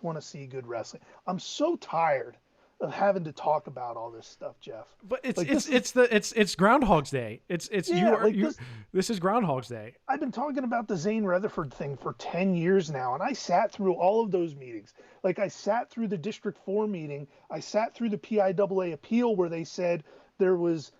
[SPEAKER 1] want to see good wrestling. I'm so tired of having to talk about all this stuff, Jeff.
[SPEAKER 2] But it's
[SPEAKER 1] Like
[SPEAKER 2] it's
[SPEAKER 1] this is
[SPEAKER 2] it's the it's Groundhog's Day. It's you
[SPEAKER 1] yeah,
[SPEAKER 2] are
[SPEAKER 1] like
[SPEAKER 2] you. This is Groundhog's Day.
[SPEAKER 1] I've been talking about the Zane Rutherford thing for 10 years now, and I sat through all of those meetings. Like I sat through the District 4 meeting, I sat through the PIAA appeal where they said there was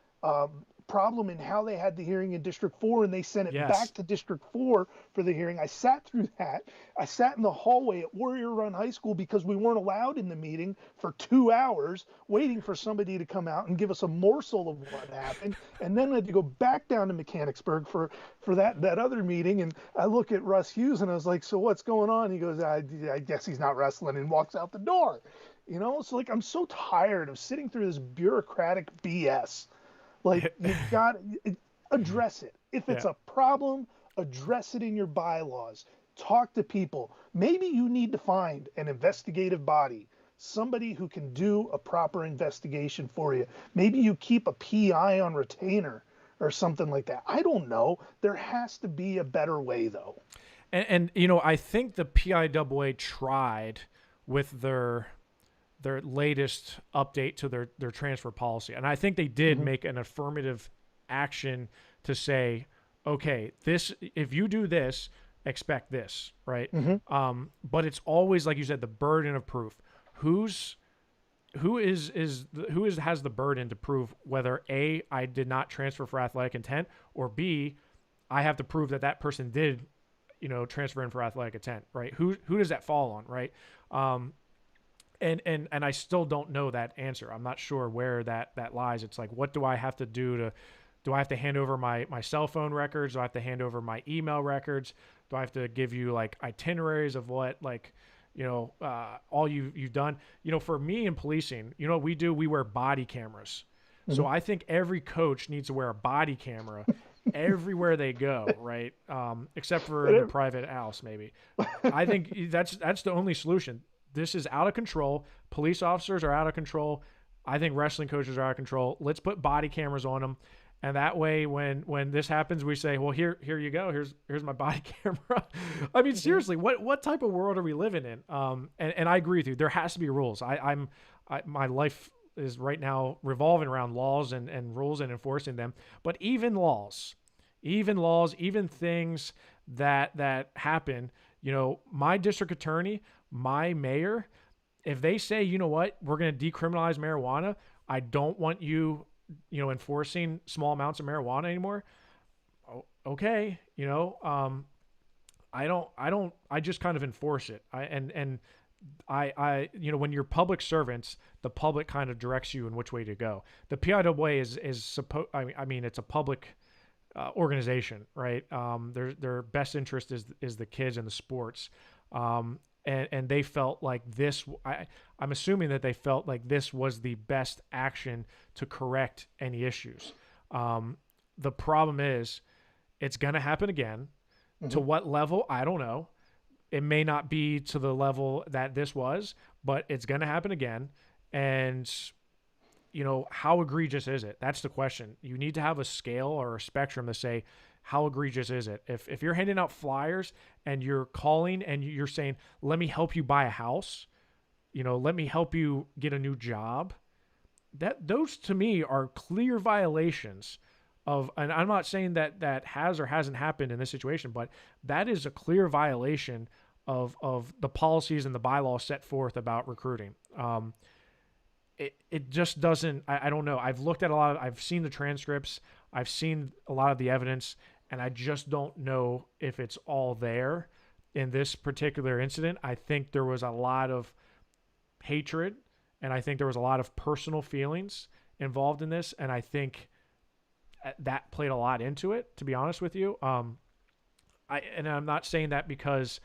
[SPEAKER 1] problem in how they had the hearing in District 4 and they sent it back
[SPEAKER 2] Yes.
[SPEAKER 1] to District 4 for the hearing. I sat through that. I sat in the hallway at Warrior Run High School because we weren't allowed in the meeting for 2 hours waiting for somebody to come out and give us a morsel of what happened. And then I had to go back down to Mechanicsburg for that other meeting. And I look at Russ Hughes and I was like, so what's going on? He goes, I guess he's not wrestling, and walks out the door. You know, it's like I'm so tired of sitting through this bureaucratic BS. Like you got to address it. If it's
[SPEAKER 2] Yeah.
[SPEAKER 1] a problem, address it in your bylaws. Talk to people. Maybe you need to find an investigative body, somebody who can do a proper investigation for you. Maybe you keep a PI on retainer or something like that. I don't know. There has to be a better way, though.
[SPEAKER 2] And you know, I think the PIAA tried with their latest update to their transfer policy. And I think they did
[SPEAKER 1] Mm-hmm.
[SPEAKER 2] make an affirmative action to say, okay, this, if you do this, expect this, right?
[SPEAKER 1] Mm-hmm.
[SPEAKER 2] But it's always, like you said, the burden of proof. Who has the burden to prove whether A, I did not transfer for athletic intent, or B, I have to prove that that person did, you know, transfer in for athletic intent, right? Who does that fall on, right? And I still don't know that answer. I'm not sure where that lies. It's like, what do I have to do I have to hand over my cell phone records? Do I have to hand over my email records? Do I have to give you like itineraries of what, like, you know, all you've done? You know, for me in policing, you know what we do? We wear body cameras.
[SPEAKER 1] Mm-hmm.
[SPEAKER 2] So I think every coach needs to wear a body camera everywhere they go, right? Except for in the private house, maybe. I think that's the only solution. This is out of control. Police officers are out of control. I think wrestling coaches are out of control. Let's put body cameras on them, and that way, when this happens, we say, "Well, here you go. Here's my body camera." I mean, seriously, what type of world are we living in? And I agree with you. There has to be rules. My life is right now revolving around laws and rules and enforcing them. But even laws, even things that happen. You know, my district attorney, my mayor, if they say, you know what, we're going to decriminalize marijuana, I don't want you, you know, enforcing small amounts of marijuana anymore. Okay. You know, I just kind of enforce it. I, you know, when you're public servants, the public kind of directs you in which way to go. The PIAA is supposed, I mean, it's a public organization, right? Their best interest is the kids and the sports. And they felt like this, I'm assuming that they felt like this was the best action to correct any issues. The problem is it's going to happen again. Mm-hmm. To what level? I don't know. It may not be to the level that this was, but it's going to happen again. And, you know, how egregious is it? That's the question. You need to have a scale or a spectrum to say, how egregious is it? If you're handing out flyers and you're calling and you're saying, let me help you buy a house, you know, let me help you get a new job, those to me are clear violations of, and I'm not saying that has or hasn't happened in this situation, but that is a clear violation of the policies and the bylaws set forth about recruiting. It just doesn't, I don't know. I've looked at I've seen the transcripts, I've seen a lot of the evidence, and I just don't know if it's all there in this particular incident. I think there was a lot of hatred, and I think there was a lot of personal feelings involved in this, and I think that played a lot into it, to be honest with you. And I'm not saying that because,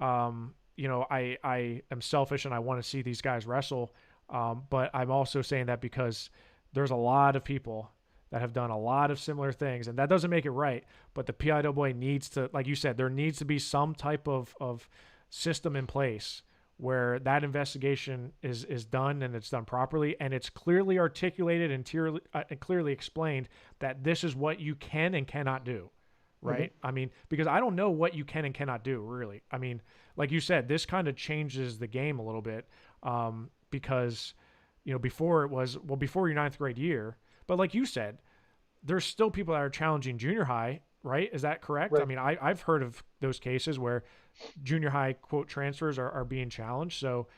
[SPEAKER 2] you know, I am selfish and I want to see these guys wrestle, but I'm also saying that because there's a lot of people that have done a lot of similar things, and that doesn't make it right. But the PIAA needs to, like you said, there needs to be some type of system in place where that investigation is done and it's done properly, and it's clearly articulated and clearly explained that this is what you can and cannot do, right? Mm-hmm. I mean, because I don't know what you can and cannot do, really. I mean, like you said, this kind of changes the game a little bit, because before it was, well, before your ninth grade year. But like you said, there's still people that are challenging junior high, right? Is that correct? I
[SPEAKER 1] Right.
[SPEAKER 2] mean, I've heard of those cases where junior high quote transfers are being challenged. So,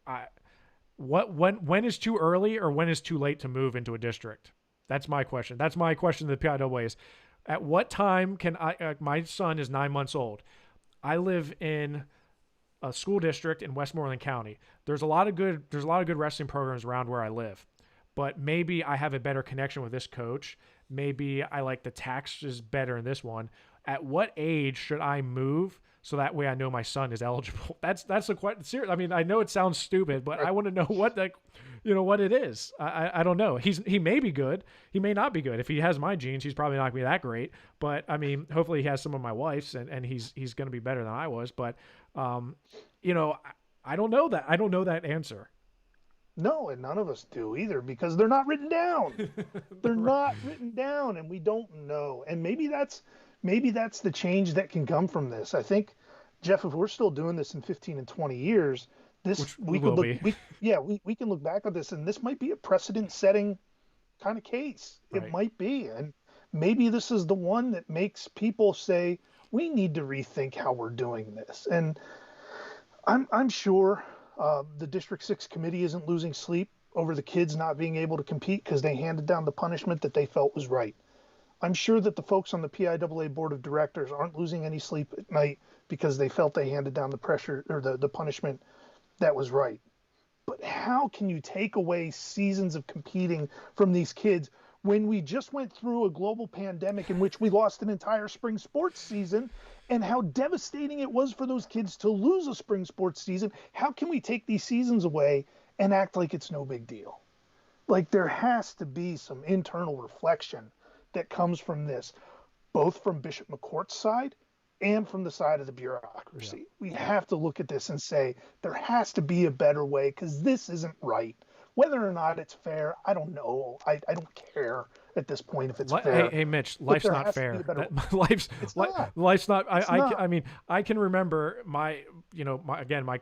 [SPEAKER 2] I when is too early or when is too late to move into a district? That's my question. That's my question to the PIAA is, at what time can my son is 9 months old. I live in a school district in Westmoreland County. There's a lot of good wrestling programs around where I live. But maybe I have a better connection with this coach. Maybe I like the taxes better in this one. At what age should I move so that way I know my son is eligible? That's a quite serious. I mean, I know it sounds stupid, but I want to know what what it is. I don't know. He may be good. He may not be good. If he has my genes, he's probably not gonna be that great. But I mean, hopefully he has some of my wife's, and he's gonna be better than I was. But I don't know that. I don't know that answer.
[SPEAKER 1] No, and none of us do either because they're not written down. They're not written down, and we don't know. And maybe that's the change that can come from this. I think, Jeff, if we're still doing this in 15 and 20 years,
[SPEAKER 2] Which
[SPEAKER 1] we
[SPEAKER 2] will
[SPEAKER 1] could look
[SPEAKER 2] be.
[SPEAKER 1] we can look back at this, and this might be a precedent setting kind of case. It
[SPEAKER 2] Right.
[SPEAKER 1] might be. And maybe this is the one that makes people say, we need to rethink how we're doing this. And I'm sure the District 6 committee isn't losing sleep over the kids not being able to compete because they handed down the punishment that they felt was right. I'm sure that the folks on the PIAA board of directors aren't losing any sleep at night because they felt they handed down the pressure or the punishment that was right. But how can you take away seasons of competing from these kids when we just went through a global pandemic in which we lost an entire spring sports season, and how devastating it was for those kids to lose a spring sports season? How can we take these seasons away and act like it's no big deal? Like, there has to be some internal reflection that comes from this, both from Bishop McCourt's side and from the side of the
[SPEAKER 2] Yeah.
[SPEAKER 1] bureaucracy. We have to look at this and say there has to be a better way because this isn't right. Whether or not it's fair, I don't know. I don't care at this point if it's
[SPEAKER 2] Hey,
[SPEAKER 1] fair,
[SPEAKER 2] hey, Mitch,
[SPEAKER 1] but
[SPEAKER 2] life's
[SPEAKER 1] there
[SPEAKER 2] not
[SPEAKER 1] has to be a
[SPEAKER 2] fair.
[SPEAKER 1] better way.
[SPEAKER 2] That
[SPEAKER 1] It's not.
[SPEAKER 2] life's not.
[SPEAKER 1] It's not.
[SPEAKER 2] I mean, I can remember my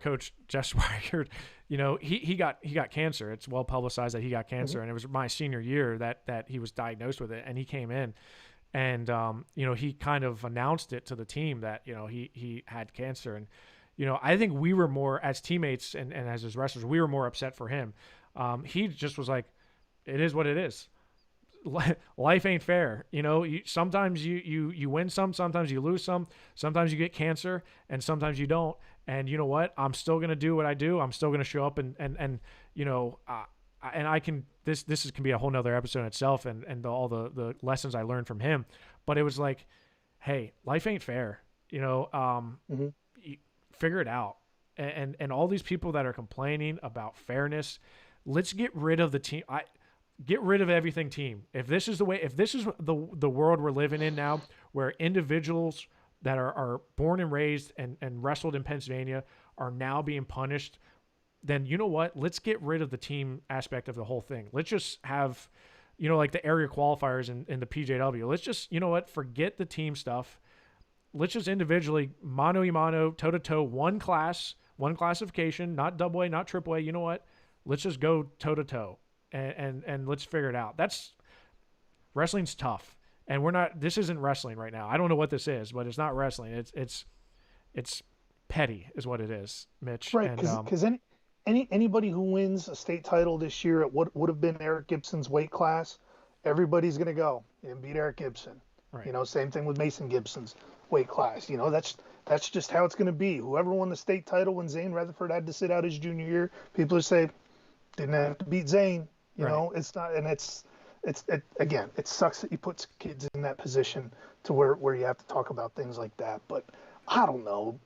[SPEAKER 2] coach Jeff Swigert. He got cancer. It's well publicized that he got cancer,
[SPEAKER 1] Mhm.
[SPEAKER 2] and it was my senior year that he was diagnosed with it, and he came in, and he kind of announced it to the team that he had cancer, and I think we were more as teammates and as his wrestlers, we were more upset for him. He just was like, it is what it is. Life ain't fair. Sometimes you win some, sometimes you lose some, sometimes you get cancer, and sometimes you don't. And you know what? I'm still gonna do what I do. I'm still gonna show up and I can can be a whole nother episode in itself and all the lessons I learned from him. But it was like, hey, life ain't fair.
[SPEAKER 1] Mhm.
[SPEAKER 2] Figure it out. And all these people that are complaining about fairness, let's get rid of the team. Get rid of everything team. If this is the world we're living in now, where individuals that are born and raised and wrestled in Pennsylvania are now being punished, then you know what? Let's get rid of the team aspect of the whole thing. Let's just have, like the area qualifiers in the PJW. Let's just, forget the team stuff. Let's just individually, mano a mano, toe to toe, one classification, not double A, not triple A. You know what? Let's just go toe to toe and let's figure it out. Wrestling's tough. And this isn't wrestling right now. I don't know what this is, but it's not wrestling. It's petty is what it is, Mitch.
[SPEAKER 1] Right,
[SPEAKER 2] And
[SPEAKER 1] because anybody who wins a state title this year at what would have been Eric Gibson's weight class, everybody's going to go and beat Eric Gibson.
[SPEAKER 2] right.
[SPEAKER 1] Same thing with Mason Gibson's weight class. That's just how it's going to be. Whoever won the state title when Zane Rutherford had to sit out his junior year, people would say didn't have to beat Zane.
[SPEAKER 2] Right.
[SPEAKER 1] It's not, and again, it sucks that you put kids in that position to where you have to talk about things like that. But I don't know,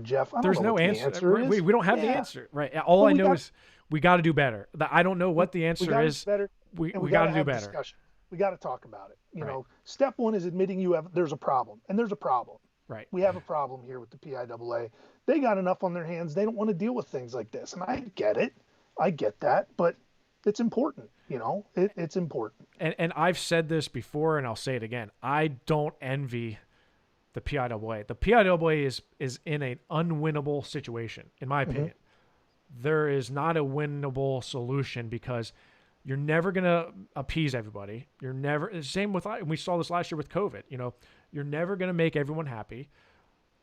[SPEAKER 1] Jeff. I don't
[SPEAKER 2] There's
[SPEAKER 1] know
[SPEAKER 2] no
[SPEAKER 1] what the
[SPEAKER 2] answer.
[SPEAKER 1] answer is.
[SPEAKER 2] We don't have the
[SPEAKER 1] Yeah.
[SPEAKER 2] answer. Right. All
[SPEAKER 1] But
[SPEAKER 2] I know is we got to do better. I don't know what the
[SPEAKER 1] we
[SPEAKER 2] answer
[SPEAKER 1] got to do
[SPEAKER 2] is.
[SPEAKER 1] better,
[SPEAKER 2] We
[SPEAKER 1] and we
[SPEAKER 2] got
[SPEAKER 1] got
[SPEAKER 2] to do
[SPEAKER 1] have
[SPEAKER 2] better.
[SPEAKER 1] discussion. We got to talk about it.
[SPEAKER 2] Right.
[SPEAKER 1] Step one is admitting there's a problem, and there's a problem.
[SPEAKER 2] Right.
[SPEAKER 1] We have a problem here with the PIAA. They got enough on their hands. They don't want to deal with things like this, and I get it. I get that, but it's important. It's important.
[SPEAKER 2] And I've said this before, and I'll say it again. I don't envy the PIAA. The PIAA is in an unwinnable situation, in my opinion. there is not a winnable solution because you're never going to appease everybody. You're never, same with, we saw this last year with COVID, you're never going to make everyone happy.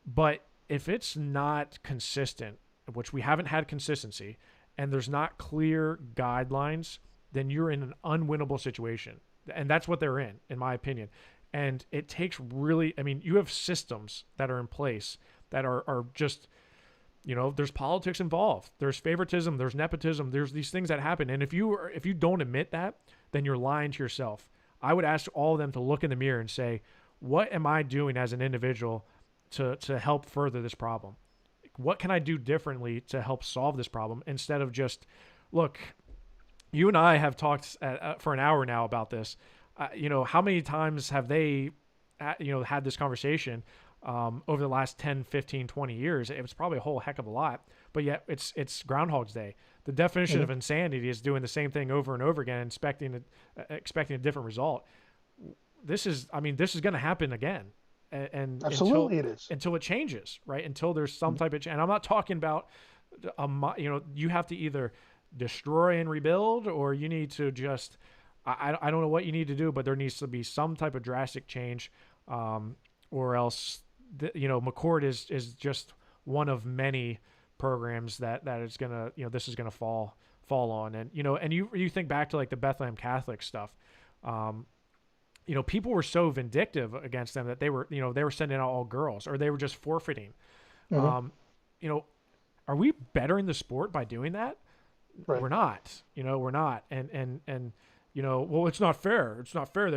[SPEAKER 2] But if it's not consistent, which we haven't had consistency, and there's not clear guidelines, then you're in an unwinnable situation. And that's what they're in my opinion. And it takes really, you have systems that are in place that are just, there's politics involved. There's favoritism, there's nepotism, there's these things that happen. And if you don't admit that, then you're lying to yourself. I would ask all of them to look in the mirror and say, what am I doing as an individual to help further this problem? What can I do differently to help solve this problem instead of just, look, you and I have talked for an hour now about this. How many times have they, had this conversation over the last 10, 15, 20 years? It was probably a whole heck of a lot, but yet it's Groundhog's Day. The definition of insanity is doing the same thing over and over again, expecting a different result. This is going to happen again. And
[SPEAKER 1] absolutely
[SPEAKER 2] until it changes, right? Until there's some type of change. And I'm not talking about, you have to either destroy and rebuild, or you need to just, I don't know what you need to do, but there needs to be some type of drastic change, or else, McCort is just one of many programs that is gonna, this is gonna fall on. And and you think back to like the Bethlehem Catholic stuff. People were so vindictive against them that they were sending out all girls, or they were just forfeiting. Are we bettering the sport by doing that?
[SPEAKER 1] Right.
[SPEAKER 2] We're not. We're not. And well, it's not fair. It's not fair.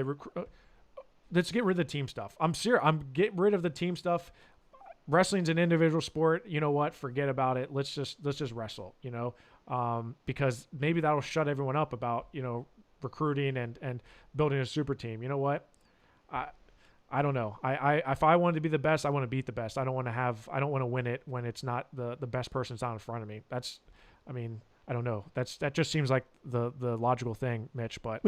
[SPEAKER 2] Let's get rid of the team stuff. I'm serious. I'm get rid of the team stuff. Wrestling's an individual sport. You know what? Forget about it. Let's just wrestle. Because maybe that'll shut everyone up about recruiting and building a super team. You know what? I don't know. If I wanted to be the best, I want to beat the best. I don't want to win it when it's not the best person's not in front of me. I don't know. That just seems like the logical thing, Mitch. But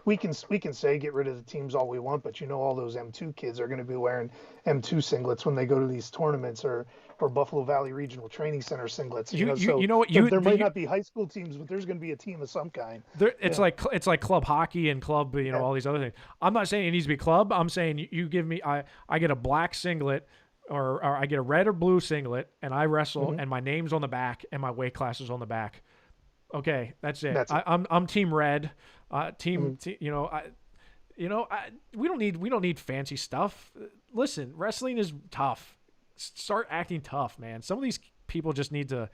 [SPEAKER 1] we can say get rid of the teams all we want, but all those M2 kids are going to be wearing M2 singlets when they go to these tournaments, or Buffalo Valley Regional Training Center singlets. There might not be high school teams, but there's going to be a team of some kind.
[SPEAKER 2] It's like club hockey and club, all these other things. I'm not saying it needs to be club. I'm saying you give me, I get a black singlet. Or I get a red or blue singlet, and I wrestle, and my name's on the back, and my weight class is on the back. Okay, that's it. I'm team red. We don't need fancy stuff. Listen, wrestling is tough. Start acting tough, man. Some of these people just need to,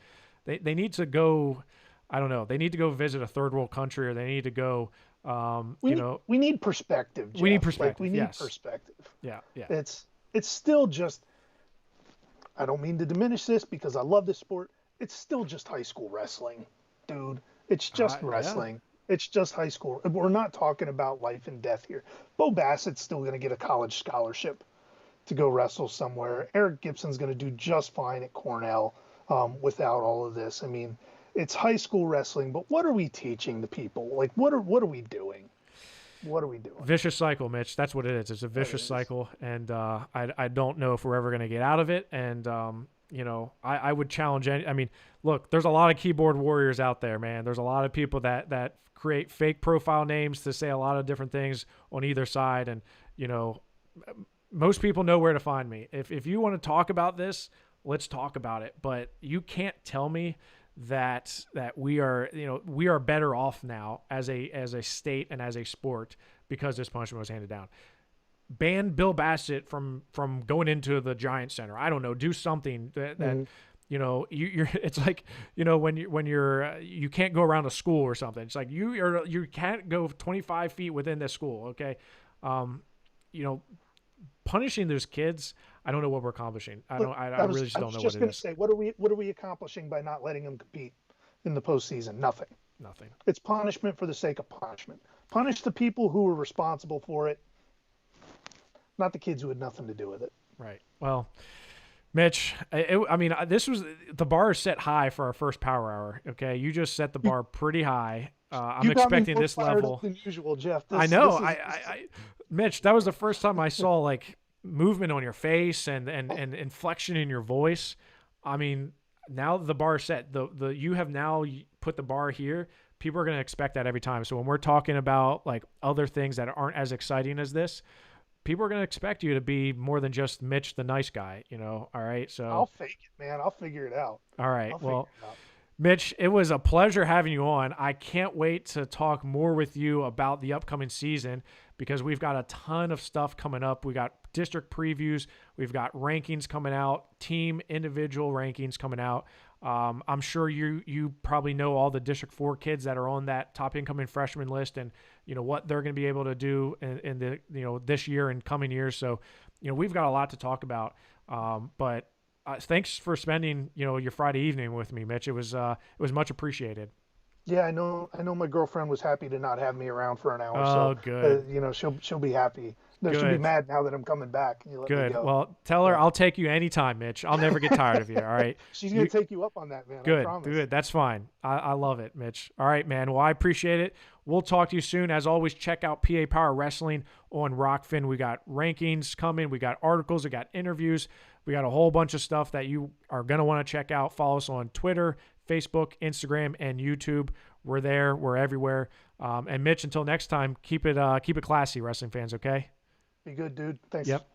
[SPEAKER 2] they need to go. I don't know. They need to go visit a third world country, or they need to go.
[SPEAKER 1] We need perspective. Jeff.
[SPEAKER 2] We need perspective.
[SPEAKER 1] We need perspective.
[SPEAKER 2] Yeah.
[SPEAKER 1] It's still just. I don't mean to diminish this because I love this sport. It's still just high school wrestling, dude. It's just wrestling. Yeah. It's just high school. We're not talking about life and death here. Bo Bassett's still going to get a college scholarship to go wrestle somewhere. Eric Gibson's going to do just fine at Cornell without all of this. It's high school wrestling, but what are we teaching the people? Like, what are we doing? What are we doing?
[SPEAKER 2] Vicious cycle, Mitch. That's what it is. It's a vicious cycle, and I don't know if we're ever going to get out of it. And I would challenge look, there's a lot of keyboard warriors out there, man. There's a lot of people that create fake profile names to say a lot of different things on either side, and most people know where to find me. If you want to talk about this, let's talk about it. But you can't tell me that we are better off now as a state and as a sport because this punishment was handed down. Ban Bill Bassett from going into the Giant Center. I don't know. Do something that you're. It's like when you're you can't go around a school or something. It's like you can't go 25 feet within this school. Okay, punishing those kids. I don't know what we're accomplishing. I really just don't know what it is. I was just going to say, what are we accomplishing by not letting them compete in the postseason? Nothing. It's punishment for the sake of punishment. Punish the people who were responsible for it, not the kids who had nothing to do with it. Right. Well, Mitch, this was the bar is set high for our first Power Hour. Okay, you just set the bar pretty high. I'm expecting this level
[SPEAKER 1] than usual, Jeff.
[SPEAKER 2] I know. Mitch, that was the first time I saw like movement on your face and inflection in your voice. now the bar is set. You have now put the bar here. People are going to expect that every time. So when we're talking about like other things that aren't as exciting as this, people are going to expect you to be more than just Mitch, the nice guy, you know? All right.
[SPEAKER 1] I'll
[SPEAKER 2] So,
[SPEAKER 1] fake it, man. I'll figure it out.
[SPEAKER 2] all right.
[SPEAKER 1] I'll figure
[SPEAKER 2] Well,
[SPEAKER 1] it out.
[SPEAKER 2] Mitch, it was a pleasure having you on. I can't wait to talk more with you about the upcoming season because we've got a ton of stuff coming up. We got district previews, we've got rankings coming out, team individual rankings coming out. I'm sure you probably know all the District 4 kids that are on that top incoming freshman list, and you know what they're going to be able to do in the this year and coming years. So we've got a lot to talk about. But thanks for spending your Friday evening with me, Mitch. It was much appreciated.
[SPEAKER 1] Yeah, I know. I know my girlfriend was happy to not have me around for an hour,
[SPEAKER 2] Oh,
[SPEAKER 1] so
[SPEAKER 2] good,
[SPEAKER 1] she'll be happy. No, she'll be
[SPEAKER 2] good,
[SPEAKER 1] mad now that I'm coming back. You let me
[SPEAKER 2] good.
[SPEAKER 1] go.
[SPEAKER 2] Well, tell her
[SPEAKER 1] Yeah,
[SPEAKER 2] I'll take you anytime, Mitch. I'll never get tired of you. All right.
[SPEAKER 1] she's gonna
[SPEAKER 2] You
[SPEAKER 1] take you up on that, man. I
[SPEAKER 2] good,
[SPEAKER 1] promise.
[SPEAKER 2] good. That's fine. I love it, Mitch. All right, man. Well, I appreciate it. We'll talk to you soon. As always, check out PA Power Wrestling on Rockfin. We got rankings coming. We got articles. We got interviews. We got a whole bunch of stuff that you are going to want to check out. Follow us on Twitter, Facebook, Instagram, and YouTube. We're there. We're everywhere. And Mitch, until next time, keep it classy, wrestling fans, okay?
[SPEAKER 1] Be good, dude. Thanks.
[SPEAKER 2] Yep.